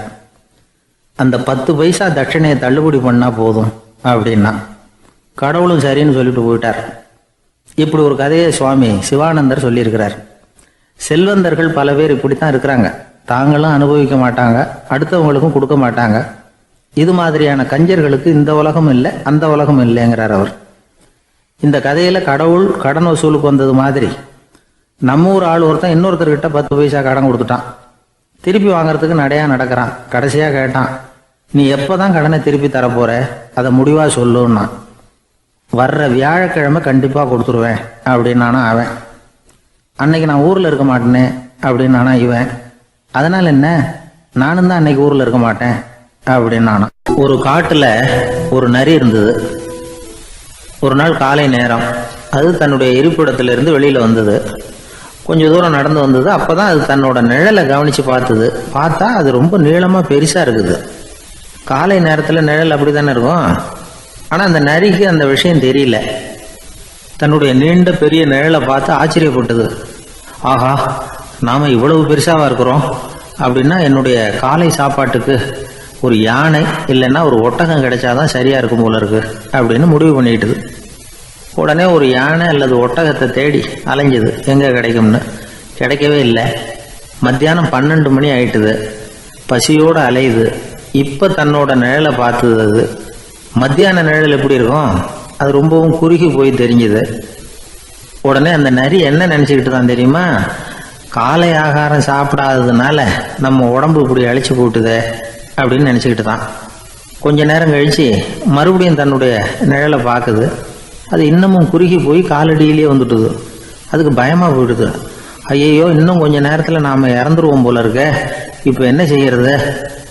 அந்த 10 பைசா தட்சணையை தள்ளுபடி பண்ணா போதும் அப்படின்னா. கடவுளும் சரின்னு சொல்லிட்டு போயிட்டார். இப்படி ஒரு கதையை சுவாமி சிவானந்தர் சொல்லியிருக்கிறார். செல்வந்தர்கள் பல பேர் இப்படித்தான் இருக்கிறாங்க. தாங்களும் அனுபவிக்க மாட்டாங்க, அடுத்தவங்களுக்கும் கொடுக்க மாட்டாங்க. இது மாதிரியான கஞ்சர்களுக்கு இந்த உலகம் இல்லை அந்த உலகம் இல்லைங்கிறார் அவர். இந்த கதையில கடவுள் கடன் வசூலுக்கு வந்தது மாதிரி நம்ம ஊர் ஆள் ஒருத்தன் இன்னொருத்தர்கிட்ட 10 பைசா கடன் கொடுத்துட்டான். திருப்பி வாங்கறதுக்கு நடையா நடக்கிறான். கடைசியா கேட்டான், நீ எப்பதான் கடனை திருப்பி தரப்போற, அதை முடிவா சொல்லுன்னா. வர்ற வியாழக்கிழமை கண்டிப்பா கொடுத்துருவேன் அப்படின்னானா அவன். அன்னைக்கு நான் ஊர்ல இருக்க மாட்டேனே அப்படின்னானா இவன். அதனால என்ன, நானும் தான் அன்னைக்கு ஊர்ல இருக்க மாட்டேன் அப்படின்னானா. ஒரு காட்டுல ஒரு நரி இருந்தது. ஒரு நாள் காலை நேரம் அது தன்னுடைய இருப்பிடத்திலிருந்து வெளியில வந்தது. கொஞ்ச தூரம் நடந்து வந்தது. அப்பதான் அது தன்னோட நிழலை கவனிச்சு பார்த்தது. பார்த்தா அது ரொம்ப நீளமா பெருசா இருக்குது. காலை நேரத்துல நிழல் அப்படித்தானே இருக்கும். ஆனா அந்த நரிக்கு அந்த விஷயம் தெரியல. தன்னுடைய நீண்ட பெரிய நிழலை பார்த்து ஆச்சரியப்பட்டது. ஆஹா, நாம இவ்வளவு பெருசாவா இருக்கிறோம் அப்படின்னா என்னுடைய காலை சாப்பாட்டுக்கு ஒரு யானை இல்லைன்னா ஒரு ஒட்டகம் கிடைச்சாதான் சரியா இருக்கும் போல இருக்கு அப்படின்னு முடிவு பண்ணிட்டுது. உடனே ஒரு யானை அல்லது ஒட்டகத்தை தேடி அலைஞ்சது, எங்க கிடைக்கும்னு. கிடைக்கவே இல்லை. மத்தியானம் 12 மணி ஆயிட்டுது. பசியோடு அலையுது. இப்ப தன்னோட நிழலை பார்த்தது. அது மத்தியான நிழல் எப்படி இருக்கும், அது ரொம்பவும் குறுகி போய் தெரிஞ்சுது. உடனே அந்த நரி என்ன நினைச்சுக்கிட்டு தான் தெரியுமா, காலை ஆகாரம் சாப்பிடாததுனால நம்ம உடம்பு இப்படி அழிச்சு போட்டுதே அப்படின்னு நினைச்சுக்கிட்டு தான். கொஞ்ச நேரம் கழிச்சு மறுபடியும் தன்னுடைய நிழலை பார்க்குது. அது இன்னமும் குறுகி போய் காலடியிலேயே வந்துட்டுது. அதுக்கு பயமா போயிடுது. ஐயையோ, இன்னும் கொஞ்ச நேரத்துல நாம இறந்துருவோம் போல இருக்க. இப்ப என்ன செய்யறது?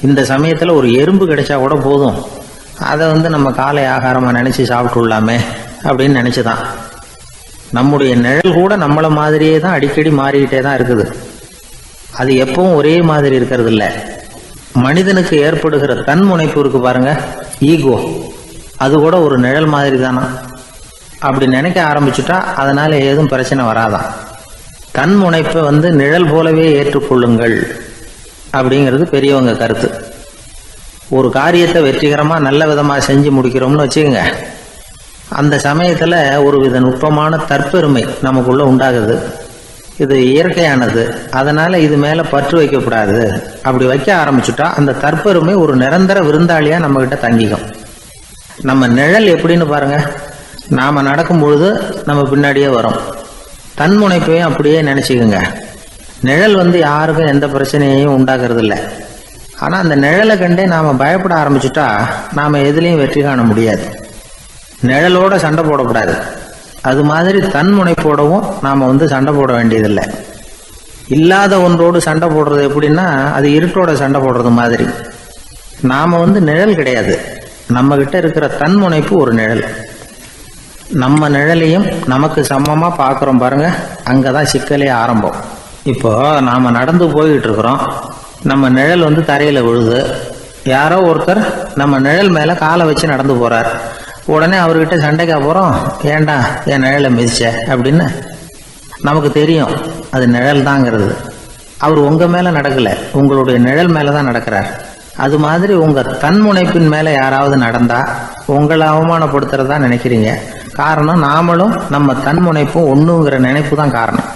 இந்த சமயத்துல ஒரு எறும்பு கிடைச்சா கூட போதும், அதை நம்ம காலை ஆகாரமா நினைச்சு சாப்பிட்டுள்ளாமே அப்படின்னு நினைச்சுதான். நம்முடைய நிழல் கூட நம்மள மாதிரியே தான் அடிக்கடி மாறிக்கிட்டே தான் இருக்குது. அது எப்பவும் ஒரே மாதிரி இருக்கிறது இல்லை. மனிதனுக்கு ஏற்படுகிற தன்முனைப்பு இருக்கு பாருங்க, ஈகோ, அது கூட ஒரு நிழல் மாதிரி தானா. அப்படி நினைக்க ஆரம்பிச்சுட்டா அதனால ஏதும் பிரச்சனை வராதான். தன்முனைப்பை நிழல் போலவே ஏற்றுக்கொள்ளுங்கள் அப்படிங்கிறது பெரியவங்க கருத்து. ஒரு காரியத்தை வெற்றிகரமா நல்ல விதமா செஞ்சு முடிக்கிறோம்னு வச்சுக்கோங்க, அந்த சமயத்துல ஒரு வித நுட்பமான தற்பெருமை நமக்குள்ள உண்டாகுது. இது இயற்கையானது, அதனால இது மேல பற்று வைக்கக்கூடாது. அப்படி வைக்க ஆரம்பிச்சுட்டா அந்த தற்பெருமை ஒரு நிரந்தர விருந்தாளியா நம்ம கிட்ட தங்கிக்கும். நம்ம நிழல் எப்படின்னு பாருங்க, நாம நடக்கும் பொழுது நம்ம பின்னாடியே வரும். தன்முனைப்பையும் அப்படியே நினைச்சுக்குங்க. நிழல் யாருக்கும் எந்த பிரச்சனையையும் உண்டாக்குறது இல்லை. ஆனா அந்த நிழலை கண்டே நாம பயப்பட ஆரம்பிச்சுட்டா நாம எதுலையும் வெற்றி காண முடியாது. நிழலோட சண்டை போடக்கூடாது. அது மாதிரி தன்முனைப்போடவும் நாம சண்டை போட வேண்டியதில்லை. இல்லாத ஒன்றோடு சண்டை போடுறது எப்படின்னா, அது இருட்டோட சண்டை போடுறது மாதிரி. நாம நிழல் கிடையாது, நம்ம கிட்ட இருக்கிற தன்முனைப்பு ஒரு நிழல். நம்ம நிழலையும் நமக்கு சமமா பாக்குறோம் பாருங்க, அங்கதான் சிக்கலே ஆரம்பம். இப்போ நாம நடந்து போய்கிட்டு இருக்கிறோம். நம்ம நிழல் தரையில விழுது. யாரோ ஒருத்தர் நம்ம நிழல் மேல காலை வச்சு நடந்து போறார். உடனே அவர்கிட்ட சண்டைக்கா போறோம், ஏண்டா என் நிழலை மிதிச்ச அப்படின்னு. நமக்கு தெரியும் அது நிழல் தாங்கிறது. அவர் உங்க மேல நடக்கல, உங்களுடைய நிழல் மேலதான் நடக்கிறார். அது மாதிரி உங்க தன்முனைப்பின் மேல யாராவது நடந்தா உங்களை அவமானப்படுத்துறதா நினைக்கிறீங்க. காரணம், நாமளும் நம்ம தன்முனைப்பும் ஒண்ணுங்கிற நினைப்பு தான் காரணம்,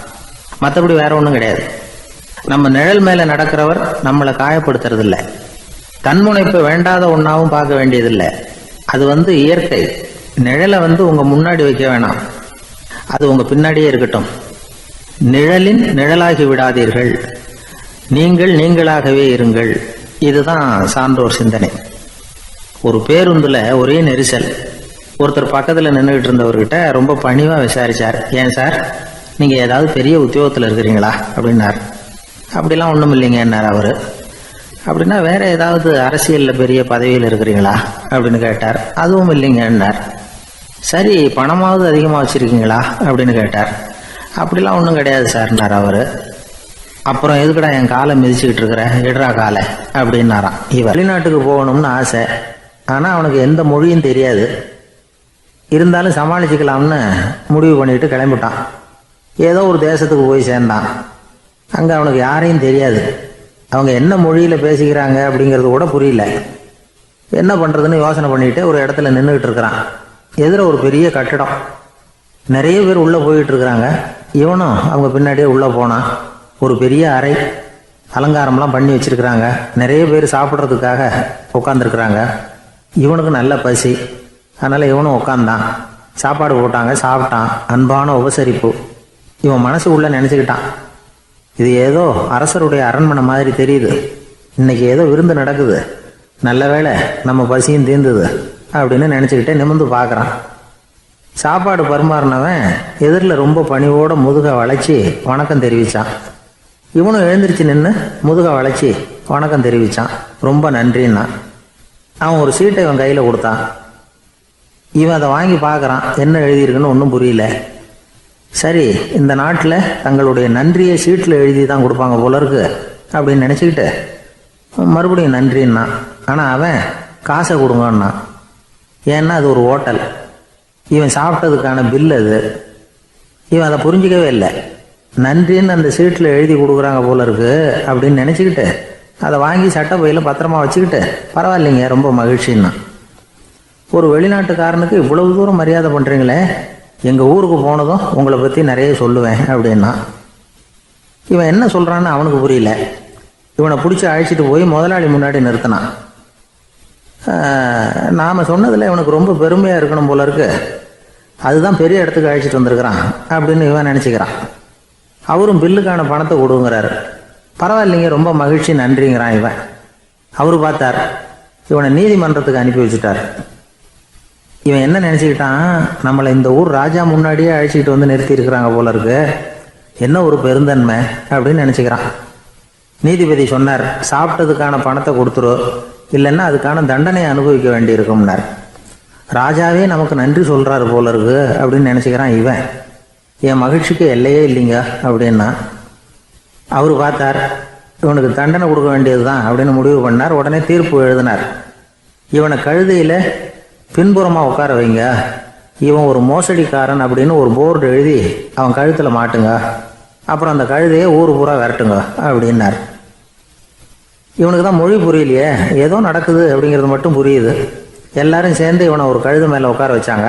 மற்றபடி வேற ஒண்ணும் கிடையாது. நம்ம நிழல் மேல நடக்கிறவர் நம்மளை காயப்படுத்துறது இல்லை. தன்முனைப்பை வேண்டாத ஒன்னாவும் பார்க்க வேண்டியதில்லை. அது இயற்கை. நிழலை உங்க முன்னாடி வைக்க வேணாம், அது உங்க பின்னாடியே இருக்கட்டும். நிழலின் நிழலாகி விடாதீர்கள், நீங்கள் நீங்களாகவே இருங்கள். இதுதான் சான்றோர் சிந்தனை. ஒரு பேருந்துல ஒரே நெரிசல். ஒருத்தர் பக்கத்துல நின்றுகிட்டு இருந்தவர்கிட்ட ரொம்ப பணிவா விசாரிச்சார், ஏன் சார், நீங்க ஏதாவது பெரிய உத்தியோகத்துல இருக்கிறீங்களா அப்படின்னார். அப்படிலாம் ஒண்ணும் இல்லைங்க என்னார் அவரு. அப்படின்னா வேற ஏதாவது அரசியல்ல பெரிய பதவியில் இருக்கிறீங்களா அப்படின்னு கேட்டார். அதுவும் இல்லைங்க என்னார். சரி, பணமாவது அதிகமாக வச்சுருக்கீங்களா அப்படின்னு கேட்டார். அப்படிலாம் ஒன்றும் கிடையாது சார்னார் அவர். அப்புறம் எதுக்குடா என் காலை மிதிச்சுக்கிட்டு இருக்கிற, எடுறா காலை அப்படின்னாராம் இவர். வெளிநாட்டுக்கு போகணும்னு ஆசை, ஆனால் அவனுக்கு எந்த மொழியும் தெரியாது. இருந்தாலும் சமாளிச்சுக்கலாம்னு முடிவு பண்ணிட்டு கிளம்பிட்டான். ஏதோ ஒரு தேசத்துக்கு போய் சேர்ந்தான். அங்கே அவனுக்கு யாரையும் தெரியாது. அவங்க என்ன மொழியில் பேசிக்கிறாங்க அப்படிங்கிறது கூட புரியல. என்ன பண்ணுறதுன்னு யோசனை பண்ணிட்டு ஒரு இடத்துல நின்றுக்கிட்டு இருக்கிறான். எதிர ஒரு பெரிய கட்டடம், நிறைய பேர் உள்ளே போயிட்டு இருக்கிறாங்க. இவனும் அவங்க பின்னாடியே உள்ளே போனான். ஒரு பெரிய அறை, அலங்காரம்லாம் பண்ணி வச்சிருக்கிறாங்க. நிறைய பேர் சாப்பிட்றதுக்காக உட்காந்துருக்குறாங்க. இவனுக்கு நல்ல பசி, அதனால் இவனும் உட்காந்தான். சாப்பாடு போட்டாங்க, சாப்பிட்டான். அன்பான உபசரிப்பு. இவன் மனசு உள்ள நினச்சிக்கிட்டான், இது ஏதோ அரசருடைய அரண்மனை மாதிரி தெரியுது, இன்னைக்கு ஏதோ விருந்து நடக்குது, நல்ல வேளை நம்ம பசியும் தீர்ந்தது அப்படின்னு நினச்சிக்கிட்டே நிமிர்ந்து பார்க்குறான். சாப்பாடு பரிமாறினவன் எதிரில் ரொம்ப பணிவோட முதுகை வளைச்சி வணக்கம் தெரிவித்தான். இவனும் எழுந்திரிச்சு நின்று முதுகை வளைச்சி வணக்கம் தெரிவித்தான். ரொம்ப நன்றின்னா. அவன் ஒரு சீட்டை இவன் கையில் கொடுத்தான். இவன் அதை வாங்கி பார்க்குறான். என்ன எழுதியிருக்குன்னு ஒன்றும் புரியல. சரி, இந்த நாட்டில் தங்களுடைய நன்றியை சீட்டில் எழுதி தான் கொடுப்பாங்க போல இருக்கு அப்படின்னு நினச்சிக்கிட்டு மறுபடியும் நன்றின்னா. ஆனால் அவன் காசை கொடுங்கன்னான். ஏன்னா அது ஒரு ஹோட்டல், இவன் சாப்பிட்டதுக்கான பில் அது. இவன் அதை புரிஞ்சிக்கவே இல்லை. நன்றின்னு அந்த சீட்டில் எழுதி கொடுக்குறாங்க போல இருக்கு அப்படின்னு நினச்சிக்கிட்டு அதை வாங்கி சட்டை பையில் பத்திரமா வச்சுக்கிட்டு பரவாயில்லைங்க ரொம்ப மகிழ்ச்சின்னா. ஒரு வெளிநாட்டுக்காரனுக்கு இவ்வளவு தூரம் மரியாதை பண்ணுறீங்களே, எங்கள் ஊருக்கு போனதும் உங்களை பற்றி நிறைய சொல்லுவேன் அப்படின்னா. இவன் என்ன சொல்கிறான்னு அவனுக்கு புரியல. இவனை பிடிச்சி அழைச்சிட்டு போய் முதலாளி முன்னாடி நிறுத்தினான். நாம் சொன்னதில் இவனுக்கு ரொம்ப பெருமையாக இருக்கணும் போல இருக்கு, அதுதான் பெரிய இடத்துக்கு அழைச்சிட்டு வந்திருக்கிறான் அப்படின்னு இவன் நினச்சிக்கிறான். அவரும் பில்லுக்கான பணத்தை கொடுங்கிறாரு. பரவாயில்லைங்க ரொம்ப மகிழ்ச்சி நன்றிங்கிறான் இவன். அவரு பார்த்தார், இவனை நீதிமன்றத்துக்கு அனுப்பி வச்சுட்டார். இவன் என்ன நினச்சிக்கிட்டான், நம்மளை இந்த ஊர் ராஜா முன்னாடியே அழைச்சிக்கிட்டு வந்து நிறுத்தி இருக்கிறாங்க போல இருக்கு, என்ன ஒரு பெருந்தன்மை அப்படின்னு நினச்சிக்கிறான். நீதிபதி சொன்னார், சாப்பிட்டதுக்கான பணத்தை கொடுத்துரு, இல்லைன்னா அதுக்கான தண்டனையை அனுபவிக்க வேண்டி இருக்கும்னார். ராஜாவே நமக்கு நன்றி சொல்கிறாரு போல இருக்கு அப்படின்னு நினச்சிக்கிறான் இவன். என் மகிழ்ச்சிக்கு எல்லையே இல்லைங்க அப்படின்னா. அவர் பார்த்தார், இவனுக்கு தண்டனை கொடுக்க வேண்டியது தான் அப்படின்னு முடிவு பண்ணார். உடனே தீர்ப்பு எழுதினார். இவனை கழுதையில் பின்புறமாக உட்கார வைங்க, இவன் ஒரு மோசடிக்காரன் அப்படின்னு ஒரு போர்டு எழுதி அவன் கழுத்தில் மாட்டுங்க, அப்புறம் அந்த கழுதையை ஊர் பூரா விரட்டுங்க அப்படின்னார். இவனுக்கு தான் மொழி புரியலையே, ஏதோ நடக்குது அப்படிங்கிறது மட்டும் புரியுது. எல்லாரும் சேர்ந்து இவனை ஒரு கழுதை மேலே உட்கார வச்சாங்க.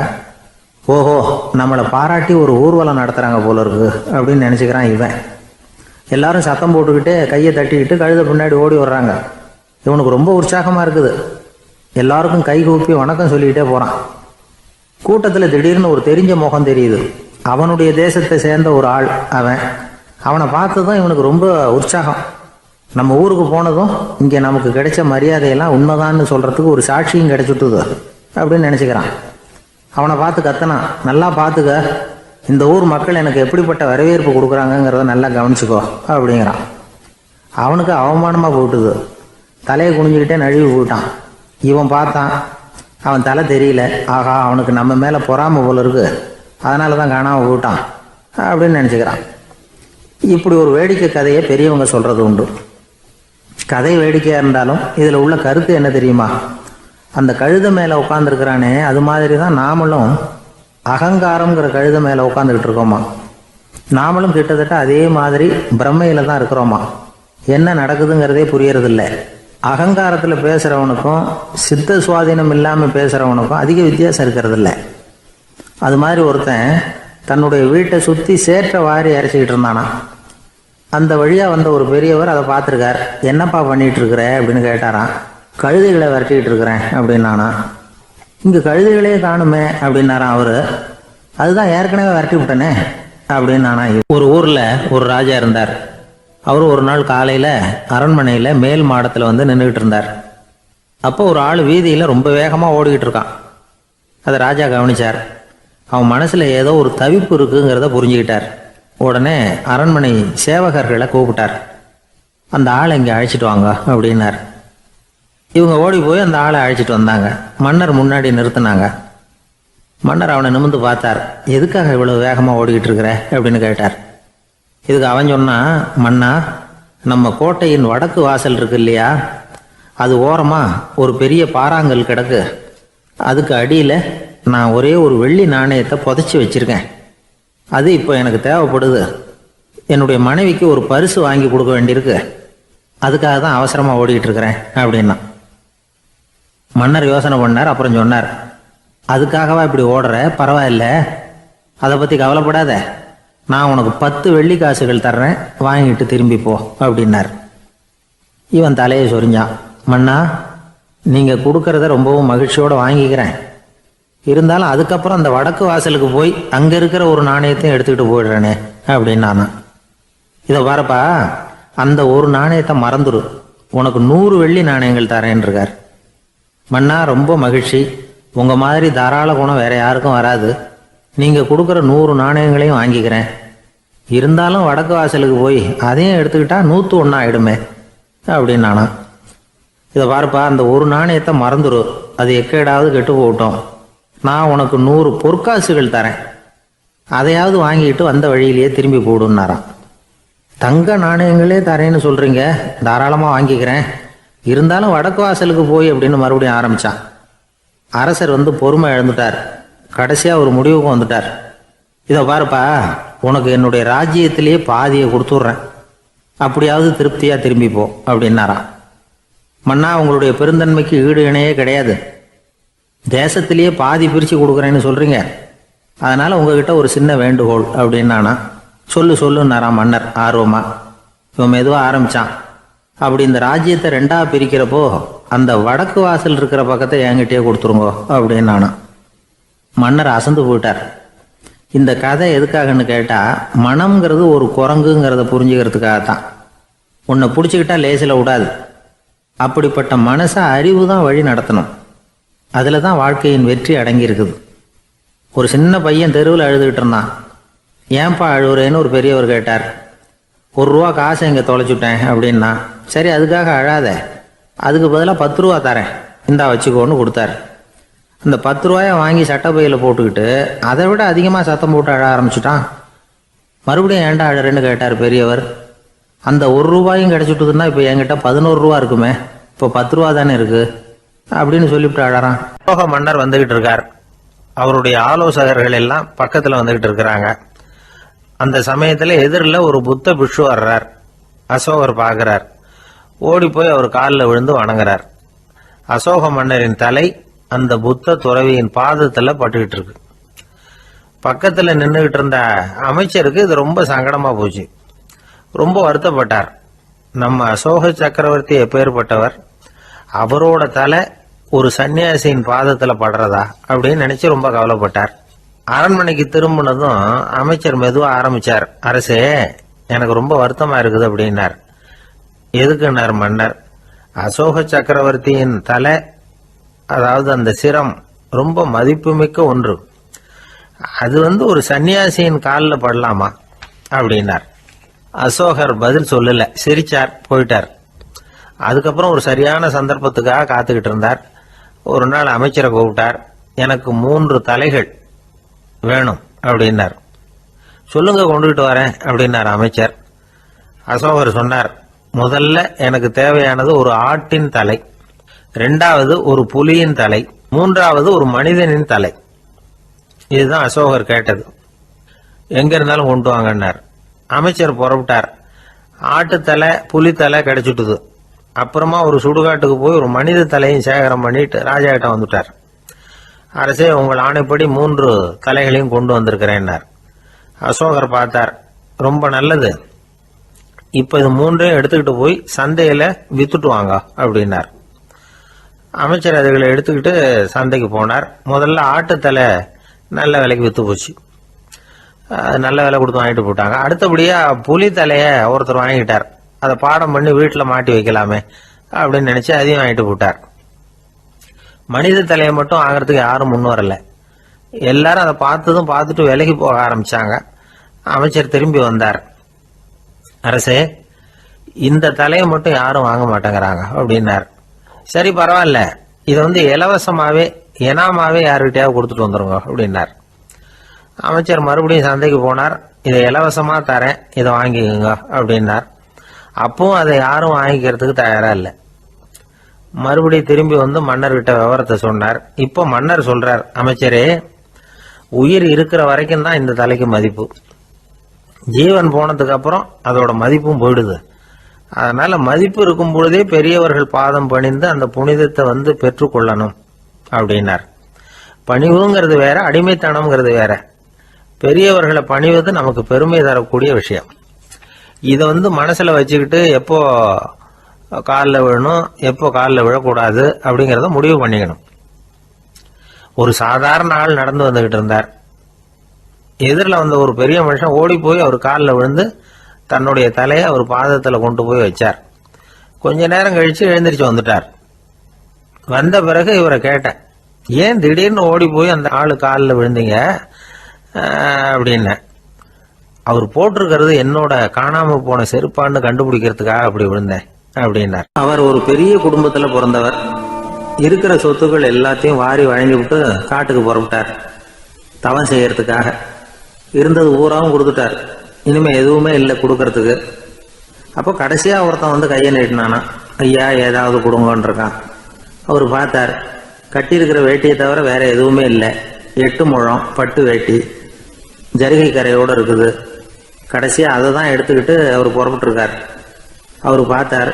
ஓஹோ, நம்மளை பாராட்டி ஒரு ஊர்வலம் நடத்துகிறாங்க போல இருக்கு அப்படின்னு நினச்சிக்கிறான் இவன். எல்லாரும் சத்தம் போட்டுக்கிட்டு கையை தட்டிக்கிட்டு கழுதை பின்னாடி ஓடி வர்றாங்க. இவனுக்கு ரொம்ப உற்சாகமாக இருக்குது. எல்லாருக்கும் கை கூப்பி வணக்கம் சொல்லிக்கிட்டே போகிறான். கூட்டத்தில் திடீர்னு ஒரு தெரிஞ்ச முகம் தெரியுது. அவனுடைய தேசத்தை சேர்ந்த ஒரு ஆள் அவன். அவனை பார்த்ததும் இவனுக்கு ரொம்ப உற்சாகம். நம்ம ஊருக்கு போனதும் இங்கே நமக்கு கிடைச்ச மரியாதையெல்லாம் உண்மைதான்னு சொல்கிறதுக்கு ஒரு சாட்சியும் கிடைச்சிட்டுது அப்படின்னு நினச்சிக்கிறான். அவனை பார்த்து கத்தனான், நல்லா பார்த்துக்க, இந்த ஊர் மக்கள் எனக்கு எப்படிப்பட்ட வரவேற்பு கொடுக்குறாங்கங்கிறத நல்லா கவனிச்சுக்கோ அப்படிங்கிறான். அவனுக்கு அவமானமாக போட்டுது. தலையை குனிஞ்சுக்கிட்டே நழுவி போயிட்டான். இவன் பார்த்தான், அவன் தலை தெரியல. ஆகா, அவனுக்கு நம்ம மேலே பொறாமை போல இருக்கு, அதனால தான் காணாமல் போயிட்டான் அப்படின்னு நினச்சிக்கிறான். இப்படி ஒரு வேடிக்கை கதையை பெரியவங்க சொல்கிறது உண்டு. கதை வேடிக்கையாக இருந்தாலும் இதில் உள்ள கருத்து என்ன தெரியுமா? அந்த கழுதை மேலே உட்காந்துருக்கிறானே, அது மாதிரி தான் நாமளும் அகங்காரங்கிற கழுதை மேலே உட்காந்துக்கிட்டு இருக்கோமா. நாமளும் கிட்டத்தட்ட அதே மாதிரி பிரம்மையில் தான் இருக்கிறோமா. என்ன நடக்குதுங்கிறதே புரியறதில்லை. அகங்காரத்தில் பேசுகிறவனுக்கும் சித்த சுவாதீனம் இல்லாமல் பேசுகிறவனுக்கும் அதிக வித்தியாசம் இருக்கிறதில்ல. அது மாதிரி ஒருத்தன் தன்னுடைய வீட்டை சுற்றி சேற்றை வாரி அரைச்சிக்கிட்டு இருந்தானா. அந்த வழியாக வந்த ஒரு பெரியவர் அதை பார்த்துருக்கார். என்னப்பா பண்ணிகிட்டு இருக்கிற அப்படின்னு கேட்டாரான். கழுதைகளை விரட்டிக்கிட்டு இருக்கிறேன் அப்படின்னானா. இங்கே கழுதைகளே காணுமே அப்படின்னாரான் அவர். அதுதான் ஏற்கனவே விரட்டி விட்டனே அப்படின்னானா. ஒரு ஊரில் ஒரு ராஜா இருந்தார். அவர் ஒரு நாள் காலையில் அரண்மனையில் மேல் மாடத்தில் வந்து நின்றுக்கிட்டு இருந்தார். அப்போ ஒரு ஆள் வீதியில் ரொம்ப வேகமாக ஓடிக்கிட்டு இருக்கான். அதை ராஜா கவனித்தார். அவன் மனசில் ஏதோ ஒரு தவிப்பு இருக்குங்கிறத புரிஞ்சுக்கிட்டார். உடனே அரண்மனை சேவகர்களை கூப்பிட்டார். அந்த ஆளை இங்கே அழைச்சிட்டு வாங்க அப்படின்னார். இவங்க ஓடி போய் அந்த ஆளை அழைச்சிட்டு வந்தாங்க. மன்னர் முன்னாடி நிறுத்தினாங்க. மன்னர் அவனை நிமிர்ந்து பார்த்தார். எதுக்காக இவ்வளவு வேகமாக ஓடிக்கிட்டு இருக்கிற அப்படின்னு கேட்டார். இதுக்கு அவன் சொன்னான், மன்னா, நம்ம கோட்டையின் வடக்கு வாசல் இருக்கு இல்லையா, அது ஓரமாக ஒரு பெரிய பாறாங்கல் கிடக்கு. அதுக்கு அடியில் நான் ஒரே ஒரு வெள்ளி நாணயத்தை புதைச்சி வச்சிருக்கேன். அது இப்போ எனக்கு தேவைப்படுது. என்னுடைய மனைவிக்கு ஒரு பரிசு வாங்கி கொடுக்க வேண்டியிருக்கு. அதுக்காக தான் அவசரமாக ஓடிக்கிட்டு இருக்கிறேன் அப்படின்னா. மன்னர் யோசனை பண்ணார். அப்புறம் சொன்னார், அதுக்காகவா இப்படி ஓடுற? பரவாயில்ல, அதை பற்றி கவலைப்படாத. நான் உனக்கு 10 வெள்ளி காசுகள் தர்றேன், வாங்கிட்டு திரும்பி போ அப்படின்னார். இவன் தலையை சொரிஞ்சான். மன்னா, நீங்கள் கொடுக்கறத ரொம்பவும் மகிழ்ச்சியோடு வாங்கிக்கிறேன். இருந்தாலும் அதுக்கப்புறம் அந்த வடக்கு வாசலுக்கு போய் அங்கே இருக்கிற ஒரு நாணயத்தையும் எடுத்துக்கிட்டு போயிடுறேனே அப்படின்னு நான். இதை பாருப்பா, அந்த ஒரு நாணயத்தை மறந்துடு, உனக்கு 100 வெள்ளி நாணயங்கள் தரேன் இருக்கார். மன்னா, ரொம்ப மகிழ்ச்சி. உங்கள் மாதிரி தாராள குணம் வேற யாருக்கும் வராது. நீங்கள் கொடுக்குற 100 நாணயங்களையும் வாங்கிக்கிறேன். இருந்தாலும் வடக்கு வாசலுக்கு போய் அதையும் எடுத்துக்கிட்டா 101 ஆயிடுமே அப்படின்னு நானா. இதை பாருப்பா, அந்த ஒரு நாணயத்தை மறந்துடு, அது எக்கேடாவது கெட்டு போகட்டும். நான் உனக்கு 100 பொற்காசுகள் தரேன், அதையாவது வாங்கிட்டு வந்த வழியிலேயே திரும்பி போடுன்னாராம். தங்க நாணயங்களே தரேன்னு சொல்கிறீங்க, தாராளமாக வாங்கிக்கிறேன். இருந்தாலும் வடக்கு வாசலுக்கு போய் அப்படின்னு மறுபடியும் ஆரம்பித்தான். அரசர் பொறுமை இழந்துட்டார். கடைசியாக ஒரு முடிவுக்கு வந்துட்டார். இதை பாருப்பா, உனக்கு என்னுடைய ராஜ்யத்திலேயே பாதியை கொடுத்துட்றேன், அப்படியாவது திருப்தியாக திரும்பிப்போ அப்படின்னாராம். மன்னா, உங்களுடைய பெருந்தன்மைக்கு ஈடு இணையே கிடையாது. தேசத்திலேயே பாதி பிரித்து கொடுக்குறேன்னு சொல்கிறீங்க, அதனால் உங்ககிட்ட ஒரு சின்ன வேண்டுகோள் அப்படின்னானா. சொல்லுன்னாராம் மன்னர் ஆர்வமாக. இவன் மெதுவாக ஆரம்பித்தான். அப்படி இந்த ராஜ்யத்தை 2ஆக பிரிக்கிறப்போ அந்த வடக்கு வாசல் இருக்கிற பக்கத்தை என்கிட்டயே கொடுத்துருங்கோ அப்படின்னானா. மன்னர் அசந்து போயிட்டார். இந்த கதை எதுக்காகன்னு கேட்டால், மனம்ங்கிறது ஒரு குரங்குங்கிறத புரிஞ்சுக்கிறதுக்காகத்தான். உன்னை பிடிச்சிக்கிட்டா லேசில் விடாது. அப்படிப்பட்ட மனசை அறிவு தான் வழி நடத்தணும். அதில் தான் வாழ்க்கையின் வெற்றி அடங்கியிருக்குது. ஒரு சின்ன பையன் தெருவில் அழுதுகிட்டு இருந்தான். ஏன்பா அழுவுறேன்னு ஒரு பெரியவர் கேட்டார். 1 ரூபா காசை இங்கே தொலைச்சுட்டேன் அப்படின்னா. சரி, அதுக்காக அழாத, அதுக்கு பதிலாக 10 ரூபா தரேன், இந்தா வச்சுக்கோன்னு கொடுத்தாரு. அந்த 10 ரூபாயை வாங்கி சட்டப்பையில் போட்டுக்கிட்டு அதை விட அதிகமாக சத்தம் போட்டு அழ ஆரம்பிச்சுட்டான். மறுபடியும் ஏன்டா அழறேன்னு கேட்டார் பெரியவர். அந்த 1 ரூபாயும் கிடச்சிட்டுதுன்னா இப்போ என்கிட்ட 11 ரூபா இருக்குமே, இப்போ 10 ரூபா தானே இருக்குது அப்படின்னு சொல்லிவிட்டு அழறான். அசோக மன்னர் வந்துகிட்டு இருக்கார். அவருடைய ஆலோசகர்கள் எல்லாம் பக்கத்தில் வந்துகிட்டு இருக்கிறாங்க. அந்த சமயத்தில் எதிரில் ஒரு புத்த பிக்ஷு வர்றார். அசோகர் பார்க்குறார். ஓடி போய் அவர் காலில் விழுந்து வணங்குறார். அசோக மன்னரின் தலை அந்த புத்த துறவியின் பாதத்தில் பட்டுக்கிட்டு இருக்கு. பக்கத்தில் நின்றுகிட்டு இருந்த அமைச்சருக்கு இது ரொம்ப சங்கடமாக போச்சு. ரொம்ப வருத்தப்பட்டார். நம்ம அசோக சக்கரவர்த்தி எப்பேற்பட்டவர், அவரோட தலை ஒரு சன்னியாசியின் பாதத்தில் படுறதா அப்படின்னு நினைச்சு ரொம்ப கவலைப்பட்டார். அரண்மனைக்கு திரும்பினதும் அமைச்சர் மெதுவாக ஆரம்பிச்சார். அரசே, எனக்கு ரொம்ப வருத்தமா இருக்குது அப்படின்னார். எதுக்குன்னார் மன்னர். அசோக சக்கரவர்த்தியின் தலை, அதாவது அந்த சிரம், ரொம்ப மதிப்புமிக்க ஒன்று. அது ஒரு சன்னியாசியின் காலில் படலாமா அப்படின்னார். அசோகர் பதில் சொல்லல, சிரிச்சார், போயிட்டார். அதுக்கப்புறம் ஒரு சரியான சந்தர்ப்பத்துக்காக காத்துக்கிட்டு இருந்தார். ஒரு நாள் அமைச்சரை கூப்பிட்டார். எனக்கு 3 தலைகள் வேணும் அப்படின்னார். சொல்லுங்க, கொண்டுகிட்டு வரேன் அப்படின்னார் அமைச்சர். அசோகர் சொன்னார், முதல்ல எனக்கு தேவையானது ஒரு ஆட்டின் தலை, 2வது ஒரு புலியின் தலை, 3வது ஒரு மனிதனின் தலை. இதுதான் அசோகர் கேட்டது. எங்க இருந்தாலும் கொண்டு வாங்கன்னார். அமைச்சர் புறப்பட்டார். ஆட்டுத்தலை, புலித்தலை கிடைச்சிட்டுது. அப்புறமா ஒரு சுடுகாட்டுக்கு போய் ஒரு மனித தலையும் சேகரம் பண்ணிட்டு ராஜா கிட்ட வந்துட்டார். அரசே, உங்கள் ஆணைப்படி 3 தலைகளையும் கொண்டு வந்திருக்கிறேன்னார். அசோகர் பார்த்தார். ரொம்ப நல்லது, இப்ப இது 3ஐயும் எடுத்துக்கிட்டு போய் சந்தையில வித்துட்டு வாங்க அப்படின்னார். அமைச்சர் அதுகளை எடுத்துக்கிட்டு சந்தைக்கு போனார். முதல்ல ஆட்டுத்தலை நல்ல விலைக்கு வித்து போச்சு. நல்ல விலை கொடுத்து வாங்கிட்டு போட்டாங்க. அடுத்தபடியா புலி தலைய ஒருத்தர் வாங்கிட்டார். அதை பாடம் பண்ணி வீட்டில் மாட்டி வைக்கலாமே அப்படின்னு நினைச்சு அதையும் வாங்கிட்டு போட்டார். மனித தலையை மட்டும் வாங்கறதுக்கு யாரும் முன் வரல. எல்லாரும் அதை பார்த்துட்டு விலைக்கு போக ஆரம்பிச்சாங்க. அமைச்சர் திரும்பி வந்தார். அரசே, இந்த தலையை மட்டும் யாரும் வாங்க மாட்டேங்கிறாங்க அப்படின்னார். சரி, பரவாயில்ல, இதை இலவசமாவே இனாமாவே யாருக்கிட்டையாவது கொடுத்துட்டு வந்துருங்க அப்படின்னார். அமைச்சர் மறுபடியும் சந்தைக்கு போனார். இதை இலவசமா தரேன், இதை வாங்கிக்கோங்க அப்படின்னார். அப்பவும் அதை யாரும் வாங்கிக்கிறதுக்கு தயாரா இல்லை. மறுபடியும் திரும்பி வந்து மன்னர்கிட்ட விவரத்தை சொன்னார். இப்போ மன்னர் சொல்றார், அமைச்சரே, உயிர் இருக்கிற வரைக்கும் தான் இந்த தலைக்கு மதிப்பு. ஜீவன் போனதுக்கு அப்புறம் அதோட மதிப்பும் போயிடுது. அதனால மதிப்பு இருக்கும் பொழுதே பெரியவர்கள் பாதம் பணிந்து அந்த புனிதத்தை வந்து பெற்றுக்கொள்ளணும் அப்படின்னார். பணிவுங்கிறது வேற, அடிமைத்தனம்ங்கிறது வேற. பெரியவர்களை பணிவது நமக்கு பெருமை தரக்கூடிய விஷயம். இதை வந்து மனசுல வச்சுக்கிட்டு எப்போ காலில் விழணும், எப்போ காலில் விழக்கூடாது அப்படிங்கிறத முடிவு பண்ணிக்கணும். ஒரு சாதாரண ஆள் நடந்து வந்துகிட்டு இருந்தார். எதிரில் வந்த ஒரு பெரிய மனுஷன் ஓடி போய் அவர் காலில் விழுந்து தன்னுடைய தலையை அவர் பாதத்தில் கொண்டு போய் வச்சார். கொஞ்ச நேரம் கழிச்சு எழுந்திரிச்சு வந்துட்டார். வந்த பிறகு இவரை கேட்டேன், ஏன் திடீர்னு ஓடி போய் அந்த ஆளு காலில் விழுந்தீங்க அப்படின்னு. அவர் போட்டிருக்கிறது என்னோட காணாம போன செருப்பான்னு கண்டுபிடிக்கிறதுக்காக அப்படி விழுந்தேன் அப்படின்னார். அவர் ஒரு பெரிய குடும்பத்துல பிறந்தவர். இருக்கிற சொத்துக்கள் எல்லாத்தையும் வாரி வழங்கி விட்டு காட்டுக்கு புறப்பட்டார் தவம் செய்யறதுக்காக. இருந்தது ஊராவும் கொடுத்துட்டார். இனிமே எதுவுமே இல்லை கொடுக்கறதுக்கு. அப்போ கடைசியா ஒருத்தன் வந்து கையை நீட்டினானா, ஐயா ஏதாவது கொடுங்கன்னு இருக்கான். அவர் பார்த்தார், கட்டியிருக்கிற வேட்டியை தவிர வேற எதுவுமே இல்லை. 8 முழம் பட்டு வேட்டி ஜரிகை கரையோடு இருக்குது. கடைசியாக அதை தான் எடுத்துக்கிட்டு அவர் புறப்பட்டுருக்கார். அவர் பார்த்தார்,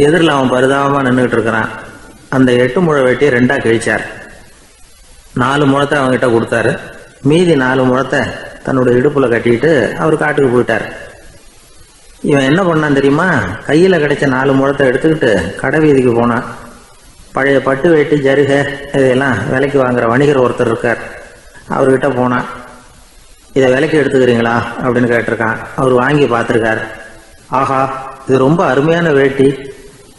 எதிரில் அவன் பரிதாபமாக நின்றுக்கிட்டு இருக்கிறான். அந்த 8 முழ வேட்டியை 2ஆ கிழிச்சார். 4 முழத்தை அவங்ககிட்ட கொடுத்தாரு. மீதி 4 முழத்தை தன்னுடைய இடுப்பில் கட்டிட்டு அவர் காட்டுக்கு போயிட்டார். இவன் என்ன பண்ணான் தெரியுமா? கையில் கிடைச்ச 4 முழத்தை எடுத்துக்கிட்டு கடை வீதிக்கு போனான். பழைய பட்டு வேட்டி ஜருகை இதெல்லாம் விலைக்கு வாங்குற வணிகர் ஒருத்தர் இருக்கார். அவர்கிட்ட போனான். இதை விலைக்கு எடுத்துக்கிறீங்களா அப்படின்னு கேட்டிருக்கான். அவர் வாங்கி பார்த்துருக்கார். ஆஹா, இது ரொம்ப அருமையான வேட்டி,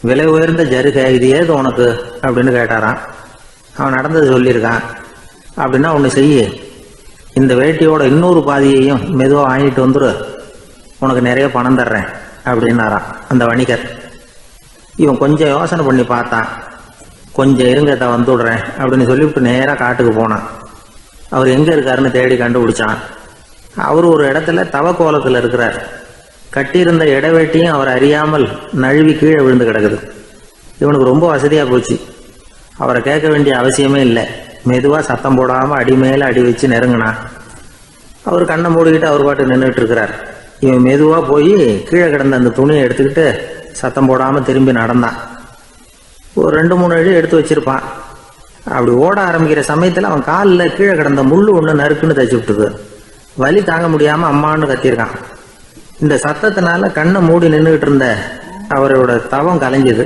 விலை உயர்ந்த ஜருகை, இது ஏது உனக்கு அப்படின்னு கேட்டாரான். அவன் நடந்தது சொல்லியிருக்கான். அப்படின்னா ஒன்று செய்ய, இந்த வேட்டியோட இன்னொரு பாதியையும் மெதுவாக வாங்கிட்டு வந்துரு, உனக்கு நிறைய பணம் தர்றேன் அப்படின்னாரான் அந்த வணிகர். இவன் கொஞ்சம் யோசனை பண்ணி பார்த்தான். கொஞ்சம் இருங்கத்தை வந்துடுறேன் அப்படின்னு சொல்லிவிட்டு நேராக காட்டுக்கு போனான். அவர் எங்கே இருக்காருன்னு தேடி கண்டுபிடிச்சான். அவர் ஒரு இடத்துல தவக்கோலத்தில் இருக்கிறார். கட்டியிருந்த இடைவேட்டியும் அவர் அறியாமல் நழுவி கீழே விழுந்து கிடக்குது. இவனுக்கு ரொம்ப வசதியாக போச்சு. அவரை கேட்க வேண்டிய அவசியமே இல்லை. மெதுவாக சத்தம் போடாமல் அடி மேலே அடி வச்சு நெருங்கினான். அவர் கண்ணை மூடிக்கிட்டு அவர் பாட்டு நின்றுட்டு இருக்கிறார். இவன் மெதுவாக போய் கீழே கிடந்த அந்த துணியை எடுத்துக்கிட்டு சத்தம் போடாமல் திரும்பி நடந்தான். ஒரு 2-3 அடி எடுத்து வச்சிருப்பான். அப்படி ஓட ஆரம்பிக்கிற சமயத்தில் அவன் காலில் கீழே கிடந்த முள்ளு ஒன்று நறுக்குன்னு தச்சு விட்டுது. வலி தாங்க முடியாமல் அம்மான்னு கத்தியிருக்கான். இந்த சத்தத்தினால கண்ணை மூடி நின்றுகிட்டு இருந்த அவரோட தவம் கலைஞ்சது.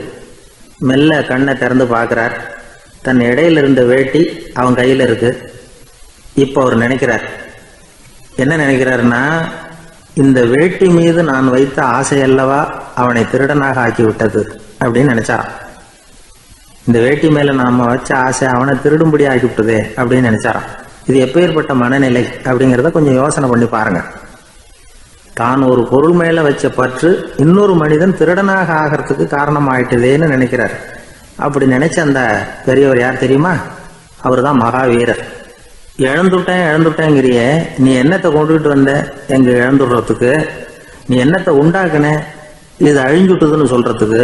மெல்ல கண்ணை திறந்து பார்க்குறார். தன் இடையில இருந்த வேட்டி அவன் கையில் இருக்கு. இப்போ அவர் நினைக்கிறார், என்ன நினைக்கிறாருன்னா, இந்த வேட்டி மீது நான் வைத்த ஆசையல்லவா அவனை திருடனாக ஆக்கி விட்டது அப்படின்னு நினைச்சாரான். இந்த வேட்டி மேல நாம வச்ச ஆசை அவனை திருடும்படி ஆகிவிட்டதே அப்படின்னு நினைச்சாரான். இது எப்பேற்பட்ட மனநிலை அப்படிங்கிறத கொஞ்சம் யோசனை பண்ணி பாருங்க. தான் ஒரு பொருள் மேல வச்ச பற்று இன்னொரு மனிதன் திருடனாக ஆகிறதுக்கு காரணம் ஆயிட்டதேன்னு நினைக்கிறார். அப்படி நினைச்ச அந்த பெரியவர் யார் தெரியுமா? அவர் தான் மகாவீரர். இழந்துட்டேங்கிறிய, நீ என்னத்தை கொண்டுகிட்டு வந்த எங்க இழந்துடுறதுக்கு? நீ என்னத்தை உண்டாக்குன இது அழிஞ்சுட்டுதுன்னு சொல்றதுக்கு?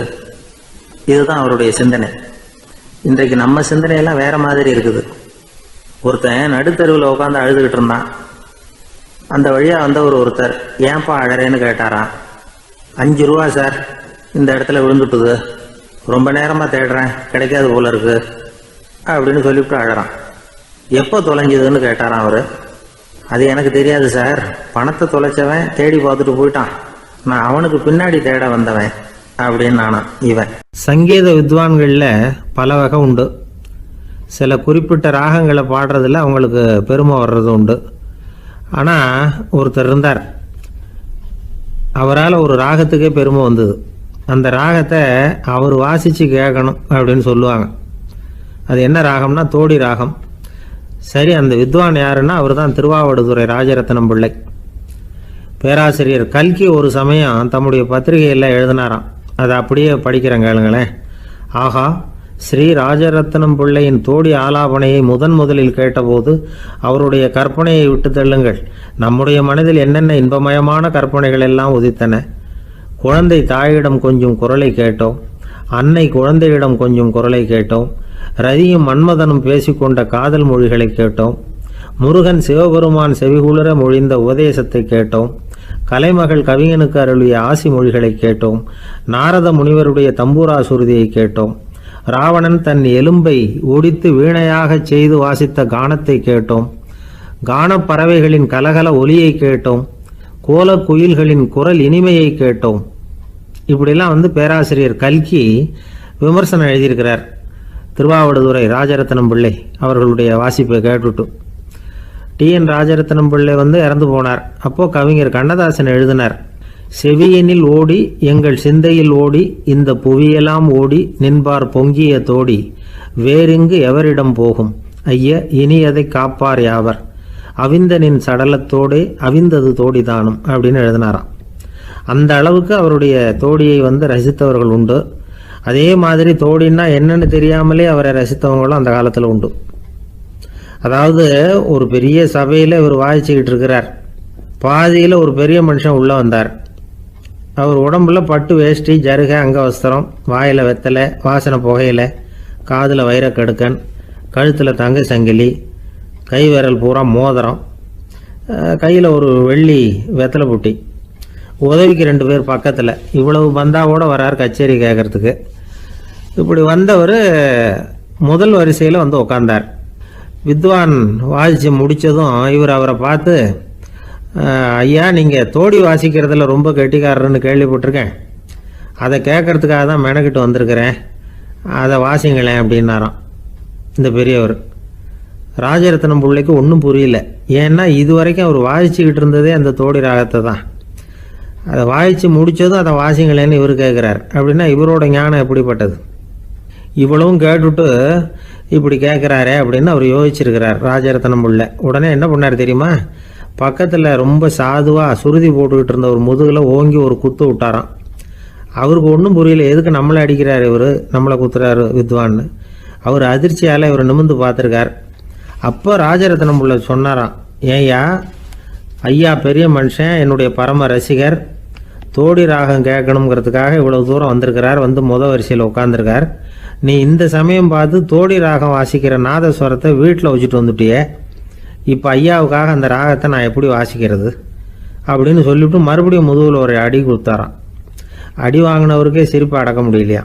இதுதான் அவருடைய சிந்தனை. இன்றைக்கு நம்ம சிந்தனையெல்லாம் வேற மாதிரி இருக்குது. ஒருத்தன் நடுத்தருவில் உட்காந்து அழுதுகிட்டு இருந்தான். அந்த வழியா வந்தவர் ஒருத்தர், ஏன்பா அழறேன்னு கேட்டாராம். 5 ரூபா சார், இந்த இடத்துல விழுந்துட்டுது, ரொம்ப நேரமா தேடுறேன், கிடைக்காது போல இருக்கு அப்படின்னு சொல்லிவிட்டு அழறான். எப்போ தொலைஞ்சதுன்னு கேட்டாராம் அவரு. அது எனக்கு தெரியாது சார், பணத்தை தொலைச்சவன் தேடி பார்த்துட்டு போயிட்டான், நான் அவனுக்கு பின்னாடி தேட வந்தவன் அப்படின்னு நானாம் இவன். சங்கீத வித்வான்களில் பல வகை உண்டு. சில குறிப்பிட்ட ராகங்களை பாடுறதுல அவங்களுக்கு பெருமை வர்றது உண்டு. ஆனால் ஒருத்தர் இருந்தார், அவரால் ஒரு ராகத்துக்கே பெருமை வந்தது. அந்த ராகத்தை அவர் வாசித்து கேட்கணும் அப்படின்னு சொல்லுவாங்க. அது என்ன ராகம்னா தோடி ராகம். சரி, அந்த வித்வான் யாருன்னா அவர் தான் திருவாவடுதுறை ராஜரத்னம் பிள்ளை. பேராசிரியர் கல்கி ஒரு சமயம் தம்முடைய பத்திரிகையில் எழுதினாராம். அதை அப்படியே படிக்கிறேன் கேளுங்களேன். ஆகா, ஸ்ரீ ராஜரத்னம் பிள்ளையின் தோடி ஆலாபனையை முதலில் கேட்டபோது அவருடைய கற்பனையை விட்டு தள்ளுங்கள், நம்முடைய மனதில் என்னென்ன இன்பமயமான கற்பனைகள் எல்லாம் உதித்தன. குழந்தை தாயிடம் கொஞ்சம் குரலை கேட்டோம், அன்னை குழந்தையிடம் கொஞ்சம் குரலை கேட்டோம், ரதியும் மன்மதனும் பேசிக்கொண்ட காதல் மொழிகளை கேட்டோம், முருகன் சிவபெருமான் செவிகுளிர மொழிந்த உபதேசத்தை கேட்டோம், கலைமகள் கவிஞனுக்கு அருளிய ஆசி மொழிகளை கேட்டோம், நாரத முனிவருடைய தம்பூரா சுருதியை கேட்டோம், ராவணன் தன் எலும்பை ஒடித்து வீணையாகச் செய்து வாசித்த கானத்தை கேட்டோம், கானப் பறவைகளின் கலகல ஒலியை கேட்டோம், கோலக் குயில்களின் குரல் இனிமையை கேட்டோம். இப்படிலாம் பேராசிரியர் கல்கி விமர்சனம் எழுதியிருக்கிறார். திருவாவடுதுறை ராஜரத்னம் பிள்ளை அவர்களுடைய வாசிப்பை கேட்டுட்டு TN ராஜரத்னம் பிள்ளை இறந்து போனார். அப்போ கவிஞர் கண்ணதாசன் எழுதினார், செவியனில் ஓடி எங்கள் சிந்தையில் ஓடி இந்த புவியெல்லாம் ஓடி நின்பார் பொங்கிய தோடி வேறிங்கு எவரிடம் போகும் ஐய இனி அதை காப்பார் யாவர் அவிந்தனின் சடலத்தோடே அவிந்தது தோடிதானும் அப்படின்னு எழுதினாராம். அந்த அளவுக்கு அவருடைய தோடியை ரசித்தவர்கள் உண்டு. அதே மாதிரி தோடின்னா என்னன்னு தெரியாமலே அவரை ரசித்தவங்களும் அந்த காலத்தில் உண்டு. அதாவது ஒரு பெரிய சபையில் இவர் வாய்ச்சிக்கிட்டு இருக்கிறார். பாதியில் ஒரு பெரிய மனுஷன் உள்ளே வந்தார். அவர் உடம்புல பட்டு வேஷ்டி, ஜருகை, அங்கவஸ்திரம், வாயில் வெத்தலை, வாசனை புகையில, காதில் வைரக்கடுக்கன், கழுத்தில் தங்க சங்கிலி, கை விரல் பூரா மோதிரம், கையில் ஒரு வெள்ளி வெத்தலை புட்டி, உதவிக்கு 2 பேர் பக்கத்தில். இவ்வளவு பந்தாவோடு வரார் கச்சேரி கேட்கறதுக்கு. இப்படி வந்தவர் முதல் வரிசையில் உட்கார்ந்தார். வித்வான் வாசித்து முடித்ததும் இவர் அவரை பார்த்து, ஐயா நீங்கள் தோடி வாசிக்கிறதுல ரொம்ப கெட்டிக்காரர்னு கேள்விப்பட்டிருக்கேன், அதை கேட்கறதுக்காக தான் மெனக்கிட்டு வந்திருக்கிறேன், அதை வாசிங்களேன் அப்படின்னாராம் இந்த பெரியவர். ராஜரத்னம் பிள்ளைக்கு ஒன்றும் புரியல. ஏன்னா இது வரைக்கும் அவர் வாசிச்சுக்கிட்டு இருந்ததே அந்த தோடி ராகத்தை தான். அதை வாசித்து முடித்ததும் அதை வாசிங்களேன்னு இவர் கேட்குறார். அப்படின்னா இவரோட ஞானம் எப்படிப்பட்டது? இவ்வளவும் கேட்டுட்டு இப்படி கேட்குறாரே அப்படின்னு அவர் யோசிச்சிருக்கிறார் ராஜரத்னம் பிள்ளை. உடனே என்ன பண்ணார் தெரியுமா? பக்கத்தில் ரொம்ப சாதுவாக சுருதி போட்டுக்கிட்டு இருந்த ஒரு முதுகில் ஓங்கி ஒரு குத்து விட்டாராம். அவருக்கு ஒன்றும் புரியல, எதுக்கு நம்மளை அடிக்கிறார் இவர், நம்மளை குத்துறாரு வித்வான்னு. அவர் அதிர்ச்சியால் இவர் நிமிர்ந்து பார்த்துருக்கார். அப்போ ராஜரத்னம் பிள்ளை சொன்னாராம், ஏய்யா ஐயா பெரிய மனுஷன், என்னுடைய பரம ரசிகர், தோடி ராகம் கேட்கணுங்கிறதுக்காக இவ்வளவு தூரம் வந்திருக்கிறார், வரிசையில் உட்காந்துருக்கார். நீ இந்த சமயம் பார்த்து தோடி ராகம் வாசிக்கிற நாதஸ்வரத்தை வீட்டில் வச்சுட்டு வந்துட்டியே, இப்போ ஐயாவுக்காக அந்த ராகத்தை நான் எப்படி வாசிக்கிறது அப்படின்னு சொல்லிவிட்டு மறுபடியும் முதுகில் ஒரு அடி கொடுத்தாராம். அடி வாங்கினவருக்கே சிரிப்பு அடக்க முடியலையா.